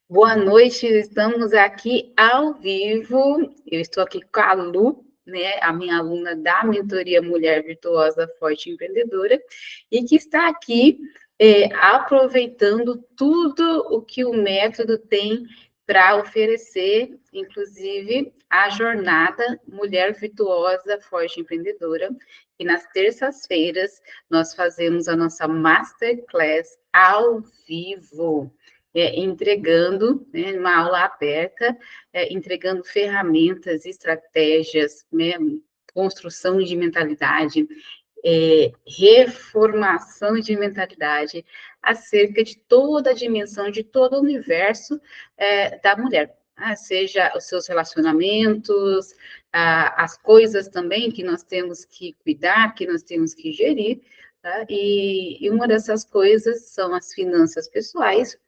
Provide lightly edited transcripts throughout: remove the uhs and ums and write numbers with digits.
Boa noite, estamos aqui ao vivo. Eu estou aqui com a Lu, né, a minha aluna da mentoria Mulher Virtuosa, Forte e Empreendedora, e que está aqui aproveitando tudo o que o método tem para oferecer, inclusive a jornada Mulher Virtuosa, Forte e Empreendedora. E nas terças-feiras nós fazemos a nossa Masterclass ao vivo entregando, né, uma aula aberta, entregando ferramentas, estratégias, né, construção de mentalidade, reformação de mentalidade acerca de toda a dimensão, de todo o universo da mulher. Seja os seus relacionamentos, as coisas também que nós temos que cuidar, que nós temos que gerir, tá? E uma dessas coisas são as finanças pessoais,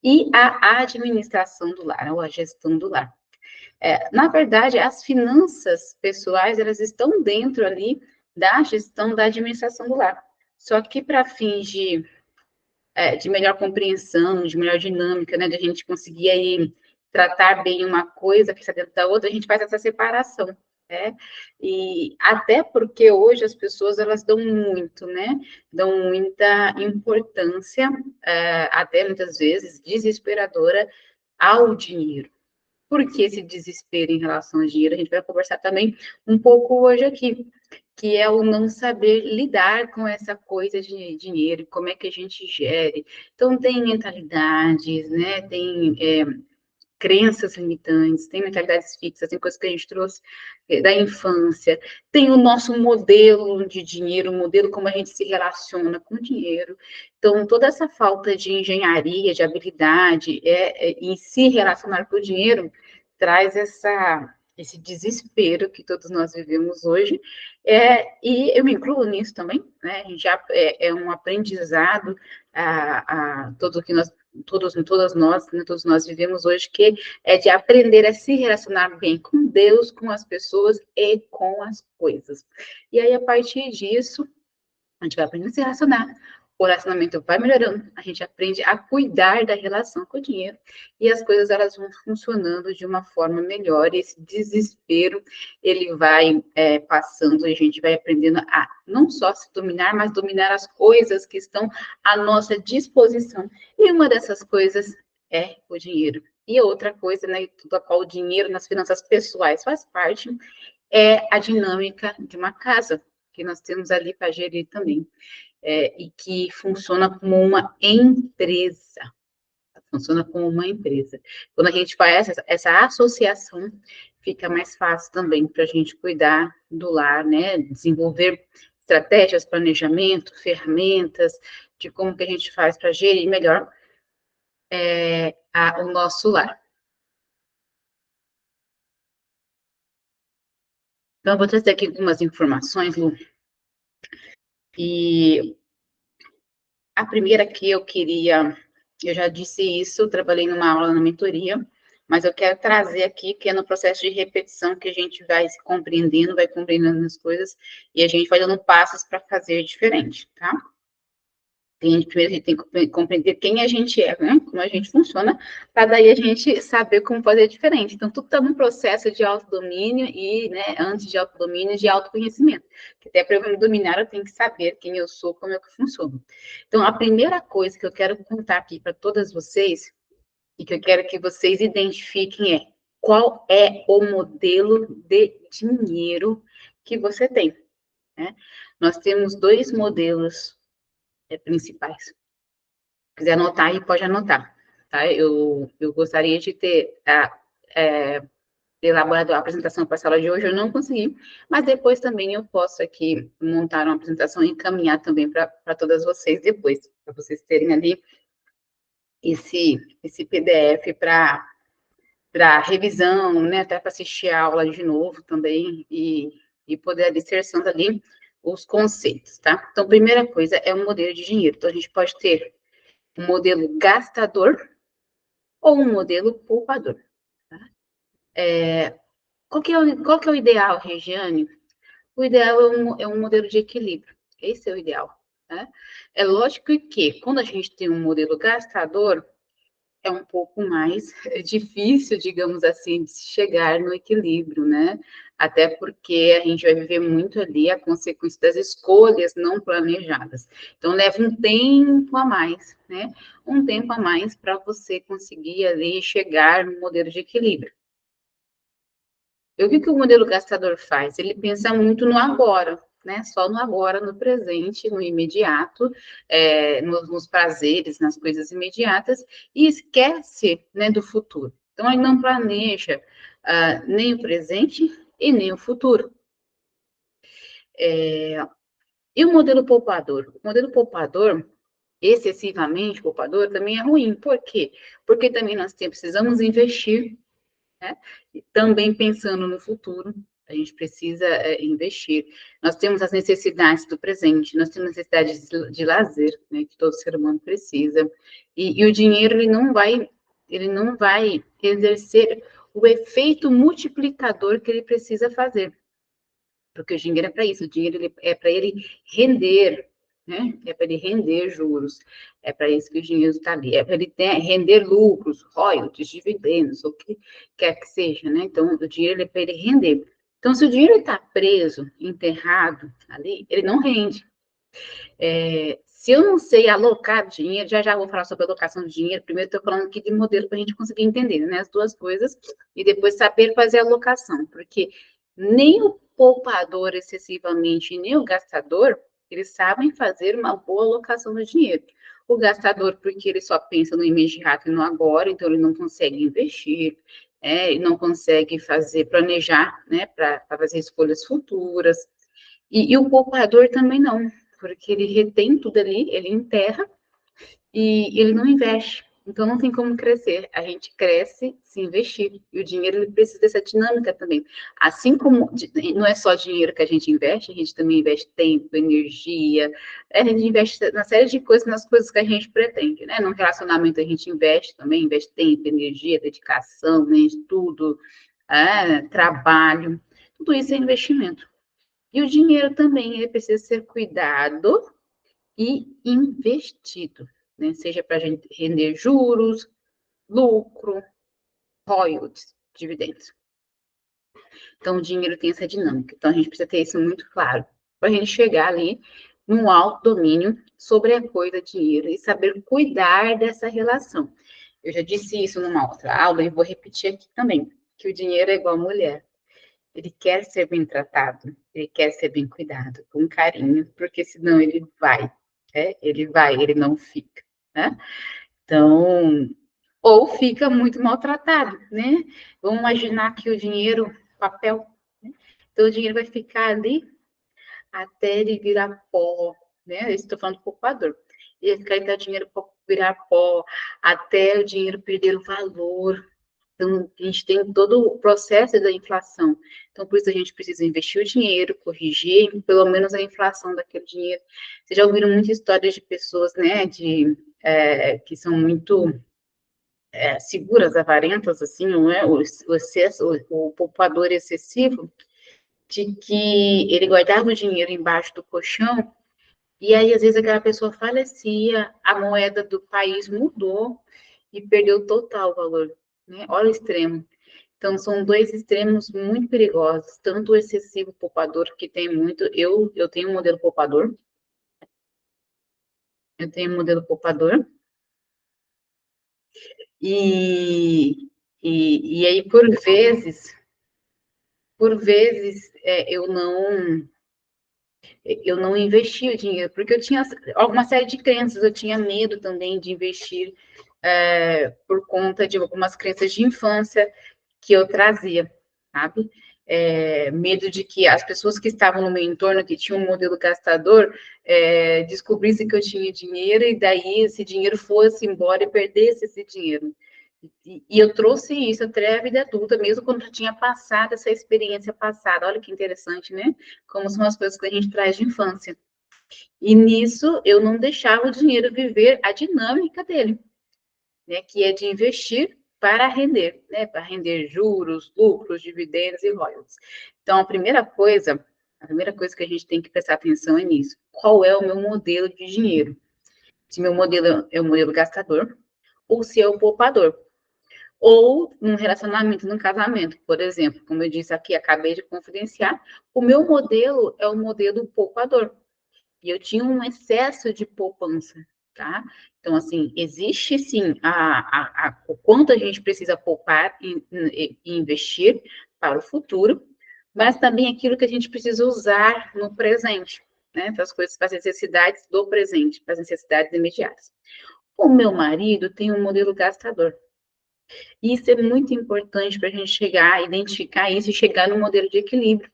e a administração do lar, ou a gestão do lar. Na verdade, as finanças pessoais, elas estão dentro ali da gestão da administração do lar. Só que para fins de melhor compreensão, de melhor dinâmica, né, de a gente conseguir aí tratar bem uma coisa que está dentro da outra, a gente faz essa separação, né? E até porque hoje as pessoas, elas dão muito, né? Dão muita importância, até muitas vezes desesperadora, ao dinheiro. Por que esse desespero em relação ao dinheiro? A gente vai conversar também um pouco hoje aqui, que é o não saber lidar com essa coisa de dinheiro, como é que a gente gere. Então, tem mentalidades, né? Tem crenças limitantes, tem mentalidades fixas, tem coisas que a gente trouxe da infância, tem o nosso modelo de dinheiro, o modelo como a gente se relaciona com o dinheiro. Então, toda essa falta de engenharia, de habilidade em se relacionar com o dinheiro, traz esse desespero que todos nós vivemos hoje, e eu me incluo nisso também, né? A gente já é um aprendizado a tudo que nós todas nós, né, todos nós vivemos hoje, que é de aprender a se relacionar bem com Deus, com as pessoas e com as coisas. E aí, a partir disso, a gente vai aprendendo a se relacionar, o relacionamento vai melhorando, a gente aprende a cuidar da relação com o dinheiro, e as coisas, elas vão funcionando de uma forma melhor, e esse desespero, ele vai passando, e a gente vai aprendendo a não só se dominar, mas dominar as coisas que estão à nossa disposição, e uma dessas coisas é o dinheiro. E outra coisa, né, tudo a qual o dinheiro nas finanças pessoais faz parte, é a dinâmica de uma casa, que nós temos ali para gerir também, e que funciona como uma empresa. Funciona como uma empresa. Quando a gente faz essa associação, fica mais fácil também para a gente cuidar do lar, né? Desenvolver estratégias, planejamento, ferramentas, de como que a gente faz para gerir melhor o nosso lar. Então, eu vou trazer aqui algumas informações, Lu, e a primeira que eu já disse isso, eu trabalhei numa aula na mentoria, mas eu quero trazer aqui, que é no processo de repetição que a gente vai se compreendendo, vai compreendendo as coisas, e a gente vai dando passos para fazer diferente, tá? Primeiro a gente tem que compreender quem a gente é, né? Como a gente funciona, para daí a gente saber como fazer diferente. Então, tudo está num processo de autodomínio e, né, antes de autodomínio, de autoconhecimento. Que até para eu me dominar, eu tenho que saber quem eu sou, como é que funciona. Então, a primeira coisa que eu quero contar aqui para todas vocês, e que eu quero que vocês identifiquem qual é o modelo de dinheiro que você tem, né? Nós temos dois modelos principais. Se quiser anotar aí, pode anotar, tá? Eu gostaria de ter elaborado a apresentação para a sala de hoje, eu não consegui, mas depois também eu posso aqui montar uma apresentação e encaminhar também para todas vocês depois, para vocês terem ali esse PDF para revisão, né, até para assistir a aula de novo também e poder alicerçando ali os conceitos, tá? Então, primeira coisa é o modelo de dinheiro. Então, a gente pode ter um modelo gastador ou um modelo poupador. Tá? Qual que é o ideal, Regiane? O ideal é um modelo de equilíbrio. Esse é o ideal. Né? É lógico que, quando a gente tem um modelo gastador, é um pouco mais difícil, digamos assim, de se chegar no equilíbrio, né? Até porque a gente vai viver muito ali a consequência das escolhas não planejadas. Então, leva um tempo a mais, né? Um tempo a mais para você conseguir ali chegar no modelo de equilíbrio. E o que o modelo gastador faz? Ele pensa muito no agora, né? Só no agora, no presente, no imediato, nos prazeres, nas coisas imediatas, e esquece, né, do futuro. Então, ele não planeja nem o presente e nem o futuro. E o modelo poupador? O modelo poupador, excessivamente poupador, também é ruim. Por quê? Porque também nós precisamos investir, né? E também pensando no futuro, a gente precisa investir. Nós temos as necessidades do presente, nós temos necessidades de lazer, né, que todo ser humano precisa. E o dinheiro, ele não vai exercer o efeito multiplicador que ele precisa fazer. Porque o dinheiro é para isso, o dinheiro é para ele render, né? É para ele render juros, é para isso que o dinheiro está ali, é para ele render lucros, royalties, dividendos, o que quer que seja, né? Então, o dinheiro é para ele render. Então, se o dinheiro está preso, enterrado ali, ele não rende. Se eu não sei alocar dinheiro, já vou falar sobre alocação de dinheiro, primeiro estou falando aqui de modelo para a gente conseguir entender, né, as duas coisas, e depois saber fazer a alocação, porque nem o poupador excessivamente, nem o gastador, eles sabem fazer uma boa alocação do dinheiro. O gastador, porque ele só pensa no imediato e no agora, então ele não consegue investir, ele não consegue planejar, né, para fazer escolhas futuras, e o poupador também não, porque ele retém tudo ali, ele enterra e ele não investe. Então não tem como crescer. A gente cresce se investir. E o dinheiro ele precisa dessa dinâmica também. Assim como não é só dinheiro que a gente também investe tempo, energia, a gente investe na série de coisas, nas coisas que a gente pretende, né? No relacionamento a gente investe também, investe tempo, energia, dedicação, né? Estudo, trabalho. Tudo isso é investimento. E o dinheiro também ele precisa ser cuidado e investido, né? Seja para a gente render juros, lucro, royalties, dividendos. Então, o dinheiro tem essa dinâmica. Então, a gente precisa ter isso muito claro para a gente chegar ali num alto domínio sobre a coisa dinheiro e saber cuidar dessa relação. Eu já disse isso numa outra aula e vou repetir aqui também, que o dinheiro é igual a mulher. Ele quer ser bem tratado, ele quer ser bem cuidado, com carinho, porque senão ele vai, ele não fica, né? Então, ou fica muito maltratado, né? Vamos imaginar que o dinheiro, papel, né? Então o dinheiro vai ficar ali até ele virar pó, né? Eu estou falando do poupador. Ele vai ficar então, o dinheiro virar pó, até o dinheiro perder o valor. Então, a gente tem todo o processo da inflação. Então, por isso a gente precisa investir o dinheiro, corrigir pelo menos a inflação daquele dinheiro. Vocês já ouviram muitas histórias de pessoas, né, que são muito seguras, avarentas, assim, não é? O excesso, o poupador excessivo, de que ele guardava o dinheiro embaixo do colchão, e aí, às vezes, aquela pessoa falecia, a moeda do país mudou e perdeu total o valor, né? Olha o extremo. Então, são dois extremos muito perigosos, tanto o excessivo poupador, que tem muito, eu tenho um modelo poupador, eu tenho um modelo poupador, e, e aí, por vezes, eu não investi o dinheiro, porque eu tinha alguma série de crenças, eu tinha medo também de investir por conta de algumas crenças de infância que eu trazia, sabe? Medo de que as pessoas que estavam no meu entorno, que tinham um modelo gastador, descobrissem que eu tinha dinheiro e daí esse dinheiro fosse embora e perdesse esse dinheiro. E eu trouxe isso até a vida adulta, mesmo quando eu tinha passado essa experiência passada. Olha que interessante, né? Como são as coisas que a gente traz de infância. E nisso eu não deixava o dinheiro viver a dinâmica dele, né? Que é de investir para render, né? Para render juros, lucros, dividendos e royalties. Então, a primeira coisa que a gente tem que prestar atenção é nisso. Qual é o meu modelo de dinheiro? Se meu modelo é o modelo gastador, ou se é o poupador. Ou num relacionamento, num casamento, por exemplo, como eu disse aqui, acabei de confidenciar, o meu modelo é o modelo poupador. E eu tinha um excesso de poupança, tá? Então, assim, existe sim o quanto a gente precisa poupar e investir para o futuro, mas também aquilo que a gente precisa usar no presente, né? Para as coisas, para as necessidades do presente, para as necessidades imediatas. O meu marido tem um modelo gastador. E isso é muito importante para a gente chegar, identificar isso e chegar no modelo de equilíbrio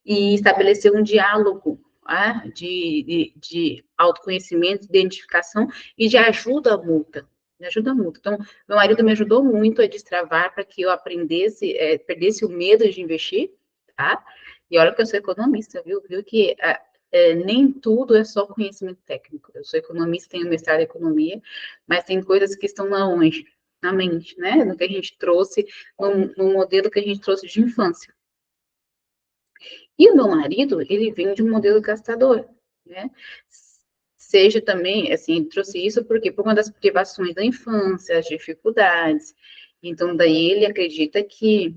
e estabelecer um diálogo, de autoconhecimento, identificação e de ajuda mútua. Me ajuda muito. Então, meu marido me ajudou muito a destravar para que eu aprendesse, perdesse o medo de investir, tá? E olha que eu sou economista, viu que nem tudo é só conhecimento técnico. Eu sou economista, tenho mestrado em economia, mas tem coisas que estão na onde? Na mente, né? No que a gente trouxe, no modelo que a gente trouxe de infância. E o meu marido, ele vem de um modelo gastador, né? Seja também, assim, trouxe isso porque por uma das privações da infância, as dificuldades. Então, daí ele acredita que,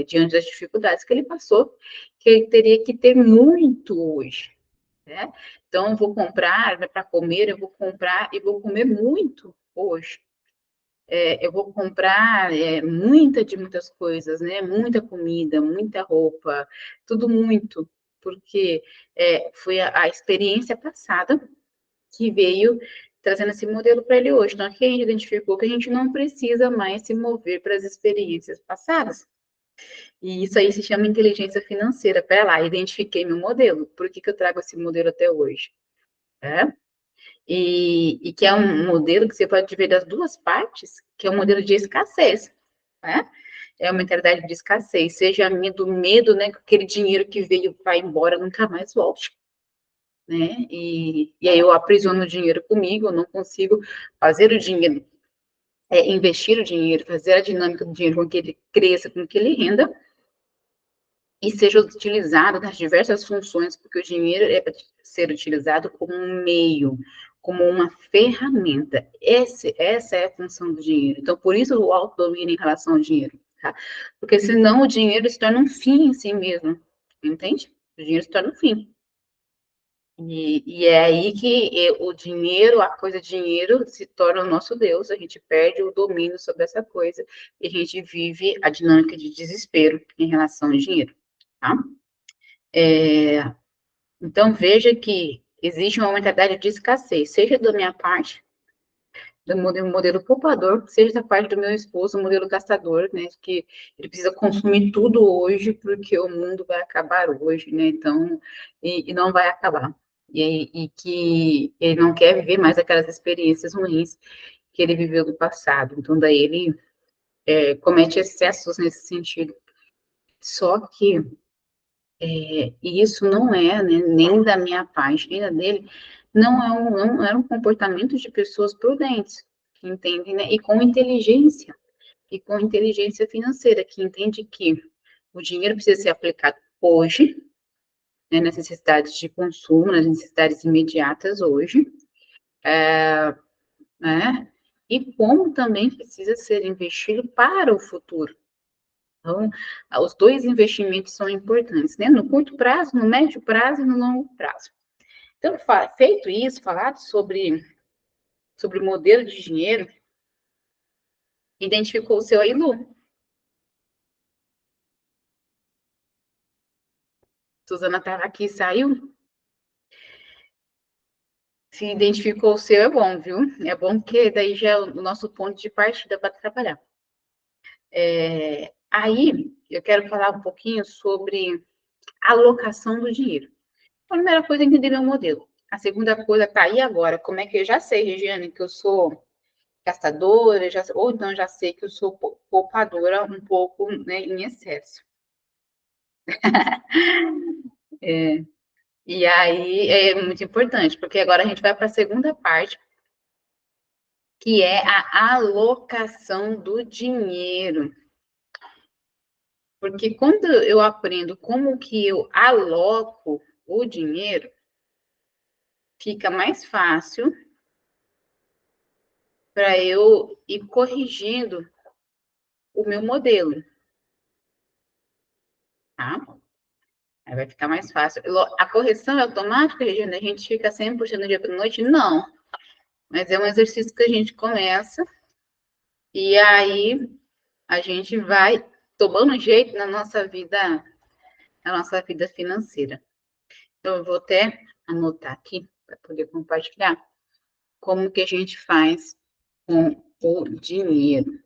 diante das dificuldades que ele passou, que ele teria que ter muito hoje, né? Então, eu vou comprar, para comer, eu vou comprar e vou comer muito hoje. Eu vou comprar muita de muitas coisas, né? Muita comida, muita roupa, tudo muito, porque foi a experiência passada que veio trazendo esse modelo para ele hoje. Então, aqui a gente identificou que a gente não precisa mais se mover para as experiências passadas. E isso aí se chama inteligência financeira. Pera lá, identifiquei meu modelo. Por que eu trago esse modelo até hoje? É? E que é um modelo que você pode ver das duas partes, que é um modelo de escassez, né? É uma mentalidade de escassez, seja a minha do medo, né, que aquele dinheiro que veio vai embora, nunca mais volte, né? E aí eu aprisiono o dinheiro comigo, eu não consigo fazer o dinheiro, investir o dinheiro, fazer a dinâmica do dinheiro com que ele cresça, com que ele renda, e seja utilizado nas diversas funções, porque o dinheiro é para ser utilizado como um meio, como uma ferramenta. Essa é a função do dinheiro. Então, por isso o autodomínio em relação ao dinheiro, tá? Porque senão o dinheiro se torna um fim em si mesmo, entende? O dinheiro se torna um fim. E é aí que o dinheiro, a coisa dinheiro, se torna o nosso Deus, a gente perde o domínio sobre essa coisa e a gente vive a dinâmica de desespero em relação ao dinheiro, tá? É, então, veja que existe uma mentalidade de escassez, seja da minha parte, do modelo poupador, seja da parte do meu esposo, o modelo gastador, né, que ele precisa consumir tudo hoje, porque o mundo vai acabar hoje, né, então, e não vai acabar. E que ele não quer viver mais aquelas experiências ruins que ele viveu no passado. Então, daí ele comete excessos nesse sentido. Só que e isso não é, né, nem da minha parte, nem da dele, não era um comportamento de pessoas prudentes, que entendem, né, e com inteligência financeira, que entende que o dinheiro precisa ser aplicado hoje, né, nas necessidades de consumo, nas necessidades imediatas hoje, né, e como também precisa ser investido para o futuro. Então, os dois investimentos são importantes, né, no curto prazo, no médio prazo e no longo prazo. Então, feito isso, falado sobre o modelo de dinheiro, identificou o seu aí, Lu. Suzana estava aqui e saiu. Se identificou o seu, é bom, viu? É bom porque daí já é o nosso ponto de partida para trabalhar. Aí, eu quero falar um pouquinho sobre a alocação do dinheiro. A primeira coisa é entender meu modelo. A segunda coisa tá aí agora. Como é que eu já sei, Regiane, que eu sou gastadora, ou então já sei que eu sou poupadora um pouco, né, em excesso. E aí é muito importante, porque agora a gente vai para a segunda parte, que é a alocação do dinheiro. Porque quando eu aprendo como que eu aloco o dinheiro, fica mais fácil para eu ir corrigindo o meu modelo, tá? Aí vai ficar mais fácil. A correção é automática, Regina? A gente fica 100% do dia para noite? Não. Mas é um exercício que a gente começa e aí a gente vai tomando jeito na nossa vida financeira. Então, eu vou até anotar aqui para poder compartilhar como que a gente faz com o dinheiro.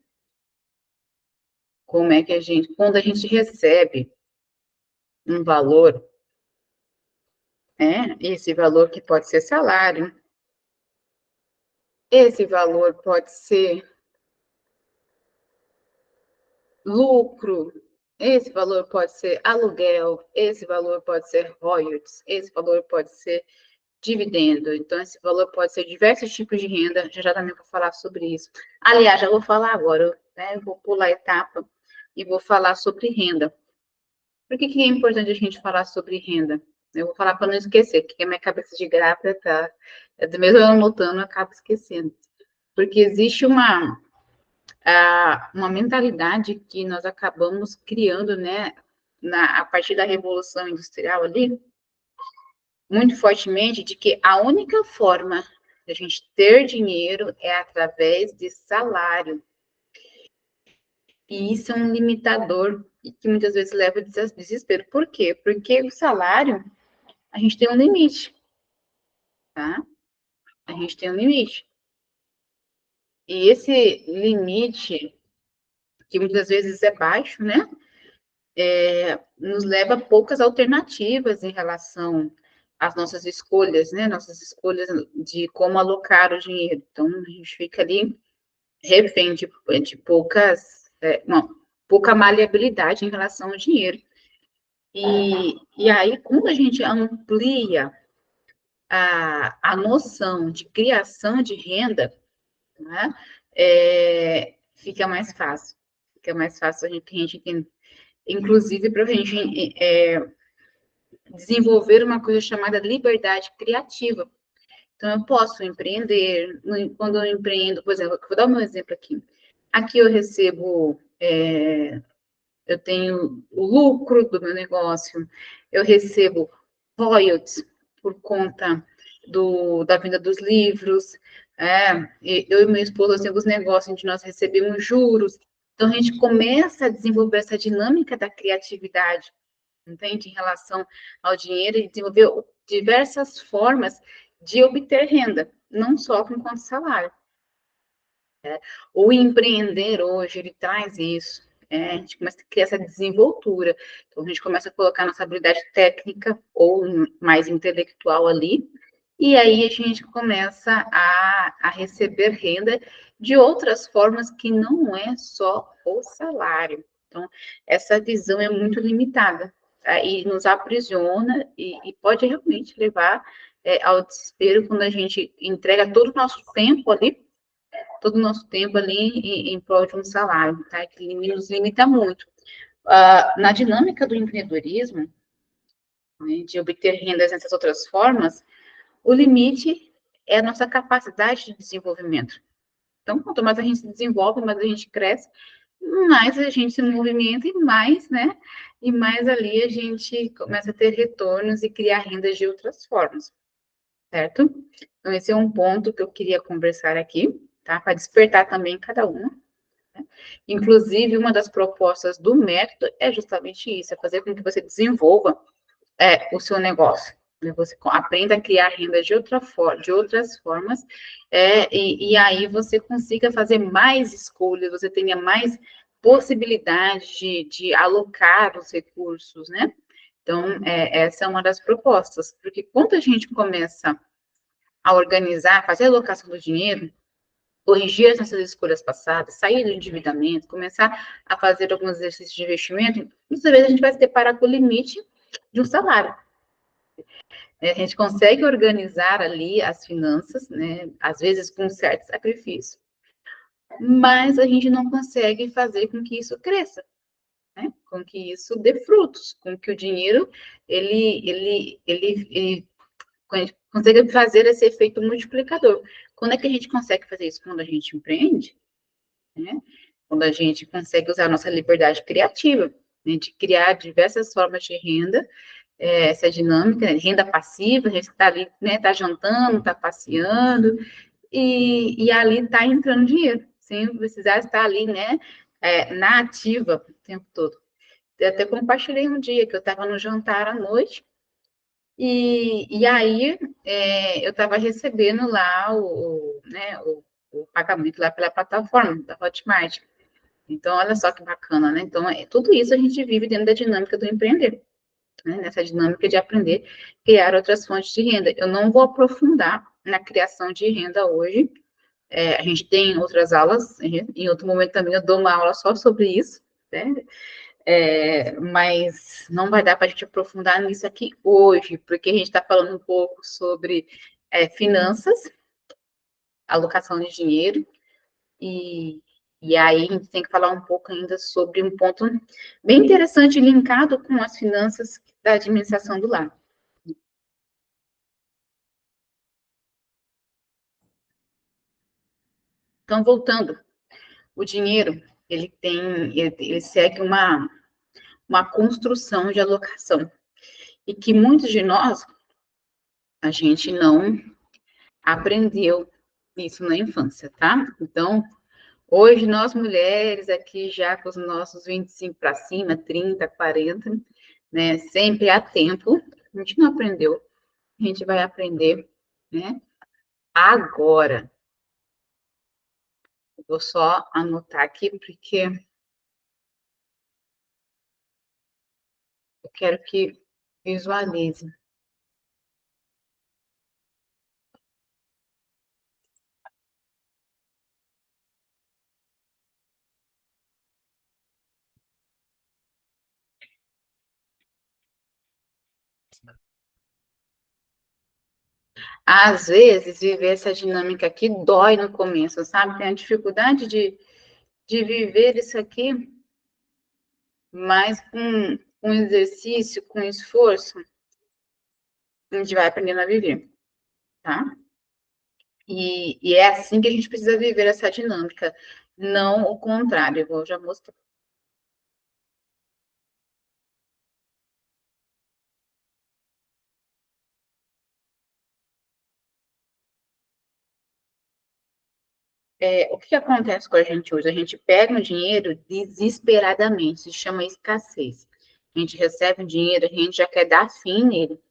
Como é que quando a gente recebe um valor, esse valor que pode ser salário, esse valor pode ser lucro, esse valor pode ser aluguel, esse valor pode ser royalties, esse valor pode ser dividendo. Então, esse valor pode ser diversos tipos de renda. Já também vou falar sobre isso. Aliás, já vou falar agora, né? Eu vou pular a etapa e vou falar sobre renda. Por que é importante a gente falar sobre renda? Eu vou falar para não esquecer, que a minha cabeça de grávida tá, mesmo eu anotando, eu acabo esquecendo. Porque existe uma mentalidade que nós acabamos criando, né, a partir da Revolução Industrial ali, muito fortemente, de que a única forma de a gente ter dinheiro é através de salário. E isso é um limitador e que muitas vezes leva ao desespero. Por quê? Porque o salário, a gente tem um limite, tá? A gente tem um limite. E esse limite, que muitas vezes é baixo, né? Nos leva a poucas alternativas em relação às nossas escolhas, né? Nossas escolhas de como alocar o dinheiro. Então, a gente fica ali refém de pouca maleabilidade em relação ao dinheiro. E aí, quando a gente amplia a noção de criação de renda, né, fica mais fácil. Fica mais fácil a gente entender. Inclusive, para a gente desenvolver uma coisa chamada liberdade criativa. Então, eu posso empreender, quando eu empreendo, por exemplo, vou dar um exemplo aqui. Aqui eu recebo, eu tenho o lucro do meu negócio, eu recebo royalties por conta da venda dos livros, eu e meu esposo temos negócios onde nós recebemos juros. Então, a gente começa a desenvolver essa dinâmica da criatividade, entende? Em relação ao dinheiro e desenvolver diversas formas de obter renda, não só com quanto salário. O empreender hoje, ele traz isso. A gente começa a criar essa desenvoltura. Então, a gente começa a colocar nossa habilidade técnica ou mais intelectual ali, e aí a gente começa a receber renda de outras formas que não é só o salário. Então, essa visão é muito limitada, tá? E nos aprisiona e pode realmente levar ao desespero quando a gente entrega todo o nosso tempo ali, todo o nosso tempo ali em prol de um salário, tá? Que nos limita muito. Na dinâmica do empreendedorismo, né, de obter rendas nessas outras formas, o limite é a nossa capacidade de desenvolvimento. Então, quanto mais a gente se desenvolve, mais a gente cresce, mais a gente se movimenta e mais, né? E mais ali a gente começa a ter retornos e criar rendas de outras formas, certo? Então, esse é um ponto que eu queria conversar aqui, tá? Para despertar também cada uma. Né? Inclusive, uma das propostas do método é justamente isso, é fazer com que você desenvolva o seu negócio. Né? Você aprenda a criar renda de outras formas, e aí você consiga fazer mais escolhas, você tenha mais possibilidade de alocar os recursos, né? Então, essa é uma das propostas, porque quando a gente começa a organizar, fazer a alocação do dinheiro, corrigir as nossas escolhas passadas, sair do endividamento, começar a fazer alguns exercícios de investimento, muitas vezes a gente vai se deparar com o limite de um salário. A gente consegue organizar ali as finanças, né, às vezes com certo sacrifício, mas a gente não consegue fazer com que isso cresça, né, com que isso dê frutos, com que o dinheiro, ele consiga fazer esse efeito multiplicador. Quando é que a gente consegue fazer isso? Quando a gente empreende, né? Quando a gente consegue usar a nossa liberdade criativa, né? De criar diversas formas de renda, essa dinâmica, né? Renda passiva, a gente está ali, né? Está jantando, está passeando, e ali está entrando dinheiro, sem precisar estar ali, né? Na ativa o tempo todo. Eu até compartilhei um dia que eu estava no jantar à noite, e aí eu estava recebendo lá né, o pagamento lá pela plataforma da Hotmart. Então, olha só que bacana, né? Então, tudo isso a gente vive dentro da dinâmica do empreender, né? Nessa dinâmica de aprender a criar outras fontes de renda. Eu não vou aprofundar na criação de renda hoje. A gente tem outras aulas, em outro momento também eu dou uma aula só sobre isso, né? Mas não vai dar para a gente aprofundar nisso aqui hoje, porque a gente está falando um pouco sobre finanças, alocação de dinheiro, e, e aí a gente tem que falar um pouco ainda sobre um ponto bem interessante linkado com as finanças da administração do lar. Então, voltando, o dinheiro, ele segue uma construção de alocação, e que muitos de nós, a gente não aprendeu isso na infância, tá? Então, hoje nós mulheres aqui já com os nossos 25 para cima, 30, 40, né? Sempre há tempo, a gente não aprendeu, a gente vai aprender, né? Agora, eu vou só anotar aqui porque eu quero que visualize. Às vezes, viver essa dinâmica aqui dói no começo, sabe? Tem a dificuldade de viver isso aqui, mas com exercício, com esforço, a gente vai aprendendo a viver, tá? E é assim que a gente precisa viver essa dinâmica, não o contrário, igual eu já mostrei. O que acontece com a gente hoje? A gente pega o dinheiro desesperadamente, se chama escassez. A gente recebe o dinheiro, a gente já quer dar fim nele,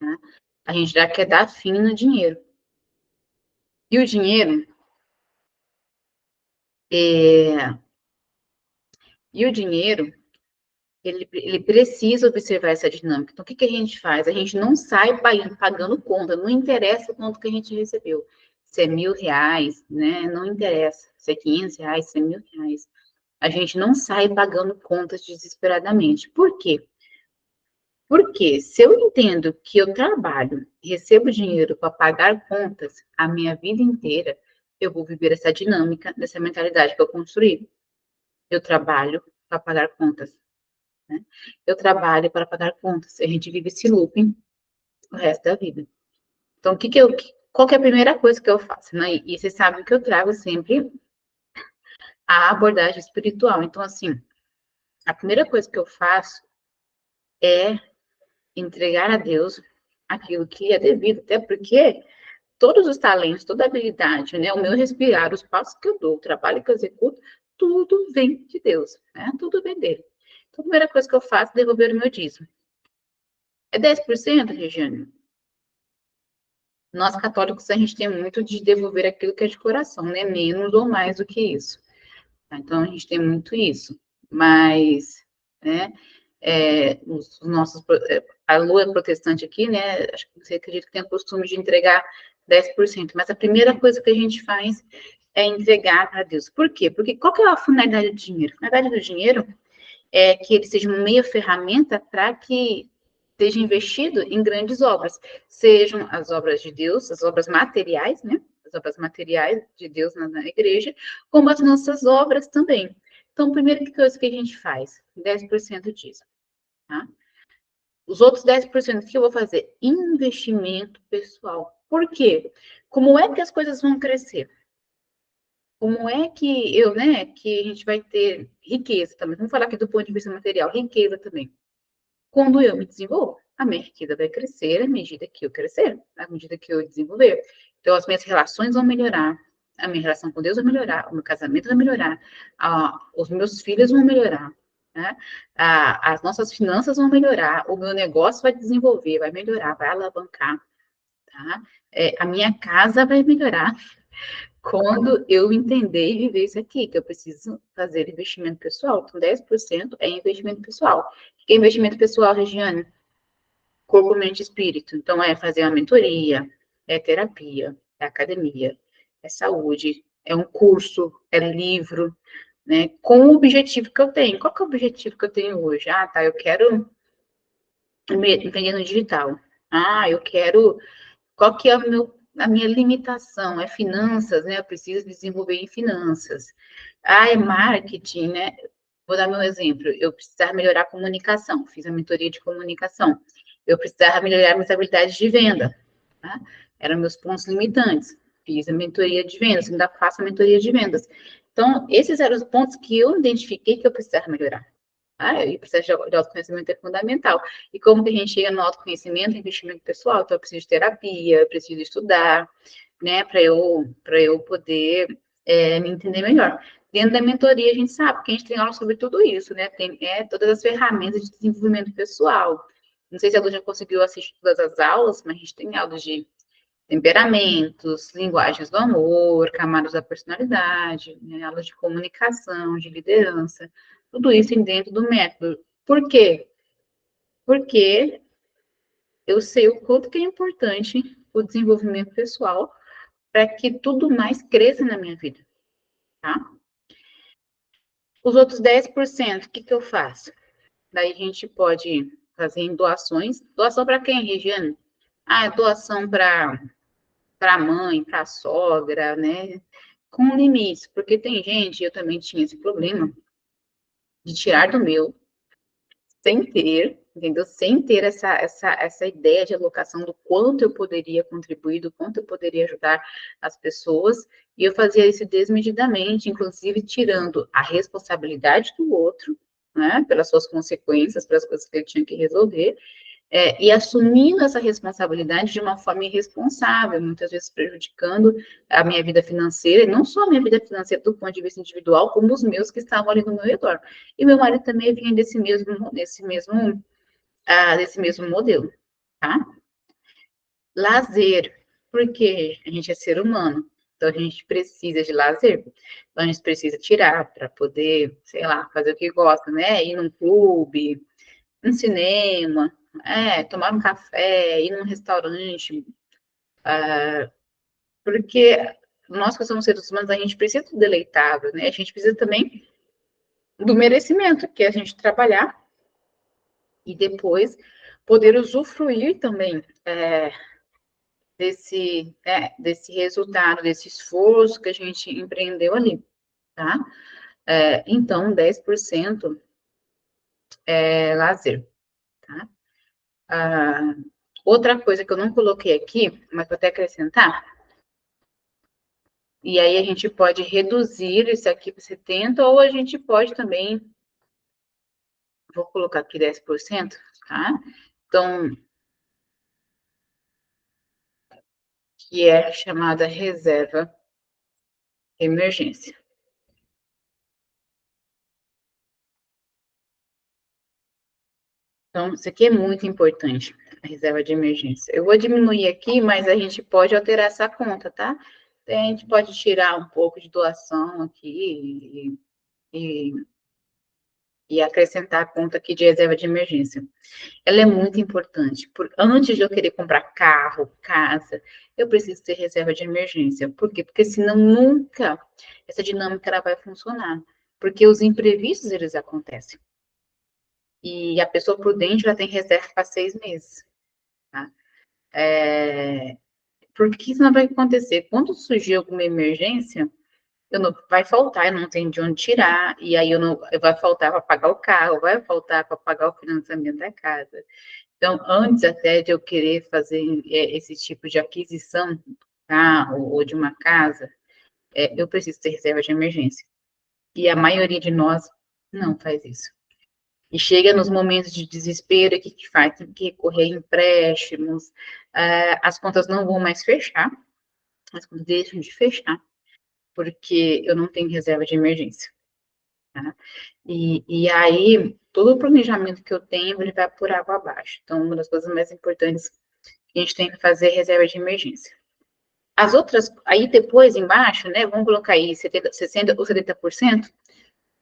né? A gente já quer dar fim no dinheiro. E o dinheiro, é, e o dinheiro, ele precisa observar essa dinâmica. Então, o que, que a gente faz? A gente não sai pagando conta, não interessa o quanto que a gente recebeu. Se é R$ 1.000, né? Não interessa. Se é R$ 500, se é R$ 1.000. A gente não sai pagando contas desesperadamente. Por quê? Porque se eu entendo que eu trabalho, recebo dinheiro para pagar contas a minha vida inteira, eu vou viver essa dinâmica, dessa mentalidade que eu construí. Eu trabalho para pagar contas, né? Eu trabalho para pagar contas. A gente vive esse looping o resto da vida. Então, qual que é a primeira coisa que eu faço, né? E vocês sabem que eu trago sempre a abordagem espiritual. Então, assim, a primeira coisa que eu faço é entregar a Deus aquilo que é devido, até porque todos os talentos, toda a habilidade, né? O meu respirar, os passos que eu dou, o trabalho que eu executo, tudo vem de Deus, né? Tudo vem dele. Então, a primeira coisa que eu faço é devolver o meu dízimo. É 10%, Regiane? Nós católicos, a gente tem muito de devolver aquilo que é de coração, né? Menos ou mais do que isso. Tá? Então, a gente tem muito isso. Mas, né? Os nossos, a lua protestante aqui, né? Acho que você acredita que tem o costume de entregar 10%. Mas a primeira coisa que a gente faz é entregar para Deus. Por quê? Porque qual que é a finalidade do dinheiro? A finalidade do dinheiro é que ele seja uma meia ferramenta para que seja investido em grandes obras, sejam as obras de Deus, as obras materiais, né? As obras materiais de Deus na igreja, como as nossas obras também. Então, primeiro que coisa que a gente faz? 10% disso, tá? Os outros 10% que eu vou fazer? Investimento pessoal. Por quê? Como é que as coisas vão crescer? Como é que eu, né, que a gente vai ter riqueza também? Vamos falar aqui do ponto de vista material, riqueza também. Quando eu me desenvolvo, a minha riqueza vai crescer à medida que eu crescer, à medida que eu desenvolver. Então, as minhas relações vão melhorar, a minha relação com Deus vai melhorar, o meu casamento vai melhorar, os meus filhos vão melhorar, né? As nossas finanças vão melhorar, o meu negócio vai desenvolver, vai melhorar, vai alavancar, tá? A minha casa vai melhorar quando eu entender e viver isso aqui, que eu preciso fazer investimento pessoal. Então, 10% é investimento pessoal. O que é investimento pessoal, Regiane? Corpo, mente e espírito. Então, é fazer uma mentoria, é terapia, é academia, é saúde, é um curso, é livro, né? Com o objetivo que eu tenho. Qual que é o objetivo que eu tenho hoje? Ah, tá, eu quero vender no digital. Ah, eu quero. Qual que é a minha limitação? É finanças, né? Eu preciso desenvolver em finanças. Ah, é marketing, né? Vou dar meu exemplo. Eu precisava melhorar a comunicação, fiz a mentoria de comunicação. Eu precisava melhorar minhas habilidades de venda, tá? Eram meus pontos limitantes. Fiz a mentoria de vendas, ainda faço a mentoria de vendas. Então, esses eram os pontos que eu identifiquei que eu precisava melhorar. E o processo de autoconhecimento é fundamental. E como que a gente chega no autoconhecimento, investimento pessoal? Então, eu preciso de terapia, eu preciso estudar, né, para eu poder me entender melhor. Dentro da mentoria, a gente sabe que a gente tem aula sobre tudo isso, né? Tem todas as ferramentas de desenvolvimento pessoal. Não sei se a Lu já conseguiu assistir todas as aulas, mas a gente tem aulas de temperamentos, linguagens do amor, camadas da personalidade, né, aulas de comunicação, de liderança, tudo isso dentro do método. Por quê? Porque eu sei o quanto que é importante o desenvolvimento pessoal para que tudo mais cresça na minha vida, tá? Os outros 10%, o que que eu faço? Daí a gente pode fazer em doações. Doação para quem, Regiane? Doação para a mãe, para a sogra, né? Com limites, porque tem gente, eu também tinha esse problema, de tirar do meu, sem ter, entendeu? Sem ter essa ideia de alocação do quanto eu poderia contribuir, do quanto eu poderia ajudar as pessoas, e eu fazia isso desmedidamente, inclusive tirando a responsabilidade do outro, né, pelas suas consequências, pelas coisas que ele tinha que resolver, e assumindo essa responsabilidade de uma forma irresponsável, muitas vezes prejudicando a minha vida financeira, e não só a minha vida financeira do ponto de vista individual, como os meus que estavam ali no meu redor. E meu marido também vinha desse mesmo modelo, tá? Lazer, porque a gente é ser humano, então a gente precisa de lazer, então a gente precisa tirar para poder, sei lá, fazer o que gosta, né? Ir num clube, um cinema, tomar um café, ir num restaurante, porque nós que somos seres humanos, a gente precisa do deleitável, né? A gente precisa também do merecimento, que é a gente trabalhar e depois poder usufruir também desse resultado, desse esforço que a gente empreendeu ali, tá? Então, 10% é lazer, tá? Ah, outra coisa que eu não coloquei aqui, mas vou até acrescentar, e aí a gente pode reduzir isso aqui para 70%, ou a gente pode também, vou colocar aqui 10%, tá? Então, que é chamada reserva emergência. Então, isso aqui é muito importante, a reserva de emergência. Eu vou diminuir aqui, mas a gente pode alterar essa conta, tá? A gente pode tirar um pouco de doação aqui e, e acrescentar a conta aqui de reserva de emergência. Ela é muito importante, porque antes de eu querer comprar carro, casa, eu preciso ter reserva de emergência. Por quê? Porque senão nunca essa dinâmica ela vai funcionar, porque os imprevistos eles acontecem. E a pessoa prudente já tem reserva para 6 meses, tá? Porque isso não vai acontecer. Quando surgir alguma emergência, vai faltar, eu não tenho de onde tirar, e aí vai faltar para pagar o carro, vai faltar para pagar o financiamento da casa. Então, antes até de eu querer fazer esse tipo de aquisição de carro ou de uma casa, eu preciso ter reserva de emergência. E a maioria de nós não faz isso. E chega nos momentos de desespero, o que que faz? Tem que recorrer a empréstimos, as contas não vão mais fechar, as contas deixam de fechar, porque eu não tenho reserva de emergência. Tá? E aí, todo o planejamento que eu tenho, ele vai por água abaixo. Então, uma das coisas mais importantes que a gente tem que fazer é reserva de emergência. As outras, aí depois, embaixo, né, vamos colocar aí 70, 60% ou 70%,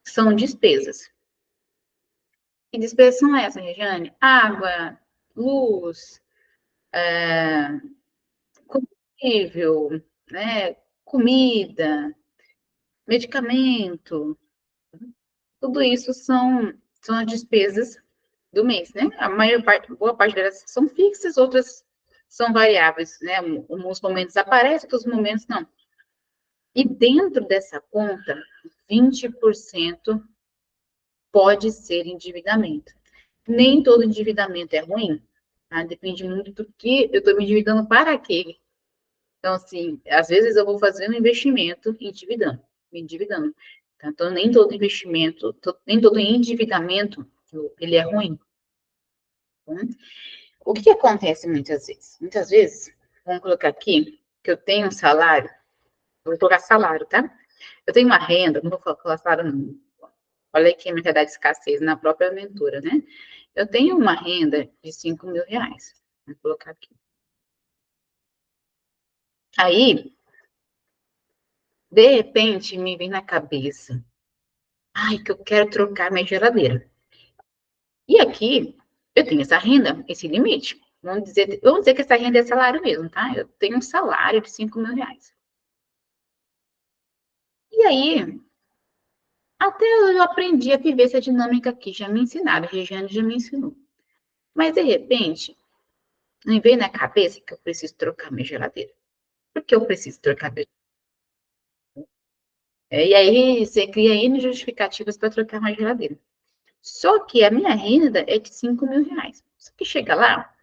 são despesas. Que despesas são essas, Regiane? Água, luz, combustível, né, comida, medicamento, tudo isso são as despesas do mês, né? A maior parte, boa parte delas são fixas, outras são variáveis, né? Alguns momentos aparecem, outros momentos não. E dentro dessa conta, 20% pode ser endividamento. Nem todo endividamento é ruim, tá? Depende muito do que eu estou me endividando para quê. Então, assim, às vezes eu vou fazer um investimento endividando, me endividando. Tá? Então, nem todo investimento, nem todo endividamento, ele é ruim. Tá? O que acontece muitas vezes? Muitas vezes, vamos colocar aqui, que eu tenho um salário, vou colocar salário, tá? Eu tenho uma renda, não vou falar salário não. Olha aqui a mentalidade de escassez na própria aventura, né? Eu tenho uma renda de 5 mil reais. Vou colocar aqui. Aí, de repente, me vem na cabeça, ai, que eu quero trocar minha geladeira. E aqui, eu tenho essa renda, esse limite. Vamos dizer que essa renda é salário mesmo, tá? Eu tenho um salário de 5 mil reais. E aí, até eu aprendi a viver essa dinâmica aqui, já me ensinaram, a Regiane já me ensinou. Mas, de repente, me veio na cabeça que eu preciso trocar minha geladeira. Por que eu preciso trocar minha geladeira? E aí, você cria N justificativas para trocar uma geladeira. Só que a minha renda é de 5 mil reais. Só que chega lá,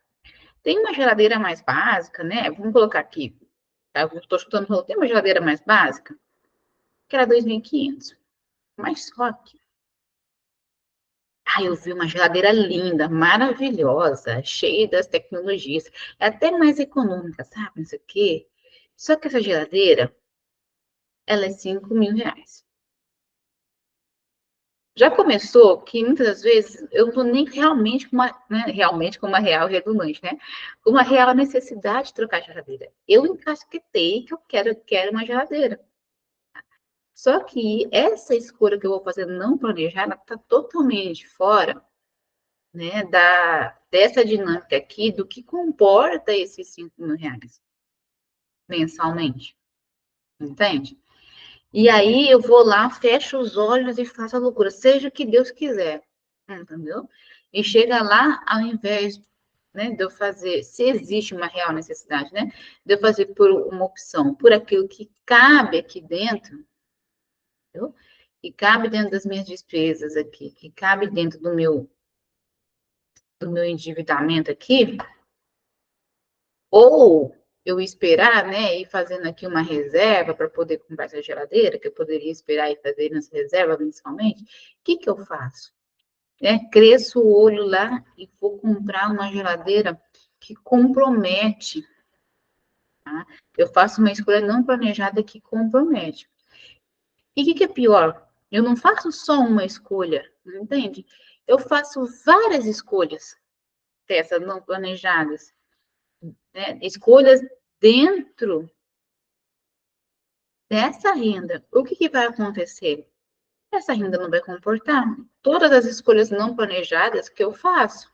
tem uma geladeira mais básica, né? Vamos colocar aqui, tá? Eu estou chutando, tem uma geladeira mais básica, que era 2.500. Mas só que eu vi uma geladeira linda, maravilhosa, cheia das tecnologias, é até mais econômica, sabe? Não sei o quê. Só que essa geladeira, ela é 5 mil reais. Já começou que muitas das vezes eu não estou nem realmente com uma, né, realmente com uma real redundante, né? Com uma real necessidade de trocar a geladeira. Eu encasquetei que eu quero uma geladeira. Só que essa escolha que eu vou fazer não planejada está totalmente fora, né, dessa dinâmica aqui, do que comporta esses 5 mil reais mensalmente, entende? E aí eu vou lá, fecho os olhos e faço a loucura, seja o que Deus quiser, entendeu? E chega lá, ao invés, né, de eu fazer, se existe uma real necessidade, né, de eu fazer por uma opção, por aquilo que cabe aqui dentro, entendeu? Que cabe dentro das minhas despesas aqui, que cabe dentro do meu endividamento aqui, ou eu esperar, né, ir fazendo aqui uma reserva para poder comprar essa geladeira, que eu poderia esperar e fazer nessa reserva mensalmente, o que eu faço? Cresço o olho lá e vou comprar uma geladeira que compromete, tá? Eu faço uma escolha não planejada que compromete. E o que é pior? Eu não faço só uma escolha, entende? Eu faço várias escolhas dessas não planejadas, né? Escolhas dentro dessa renda. O que vai acontecer? Essa renda não vai comportar todas as escolhas não planejadas que eu faço.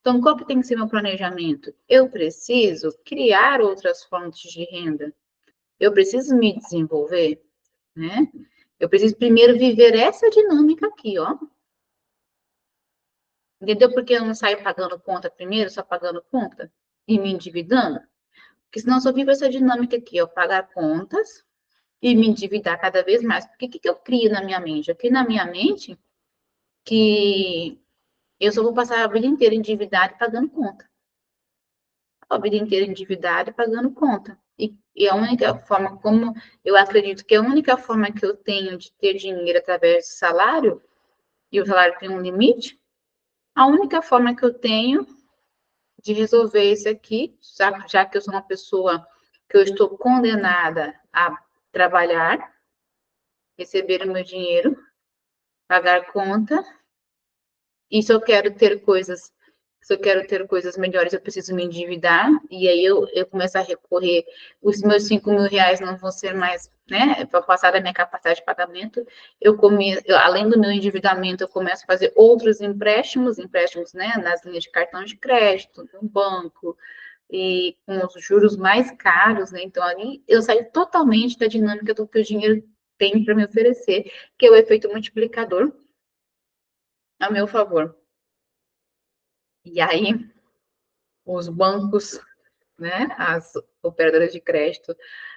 Então, qual que tem que ser meu planejamento? Eu preciso criar outras fontes de renda. Eu preciso me desenvolver, né? Eu preciso primeiro viver essa dinâmica aqui, ó. Entendeu? Porque eu não saio pagando conta primeiro, só pagando conta e me endividando? Porque senão eu só vivo essa dinâmica aqui, ó, pagar contas e me endividar cada vez mais. Porque o que eu crio na minha mente? Eu crio na minha mente que eu só vou passar a vida inteira endividada e pagando conta. A vida inteira endividada e pagando conta. E a única forma, como eu acredito que a única forma que eu tenho de ter dinheiro através do salário, e o salário tem um limite, a única forma que eu tenho de resolver isso aqui, já que eu sou uma pessoa que eu estou condenada a trabalhar, receber o meu dinheiro, pagar conta, e se eu quero ter coisas melhores, eu preciso me endividar, e aí eu começo a recorrer, os meus 5.000 reais não vão ser mais, né, para passar da minha capacidade de pagamento, além do meu endividamento, eu começo a fazer outros empréstimos, né, nas linhas de cartão de crédito, no banco, e com os juros mais caros, né, então ali eu saio totalmente da dinâmica do que o dinheiro tem para me oferecer, que é o efeito multiplicador a meu favor. E aí, os bancos, né, as operadoras de crédito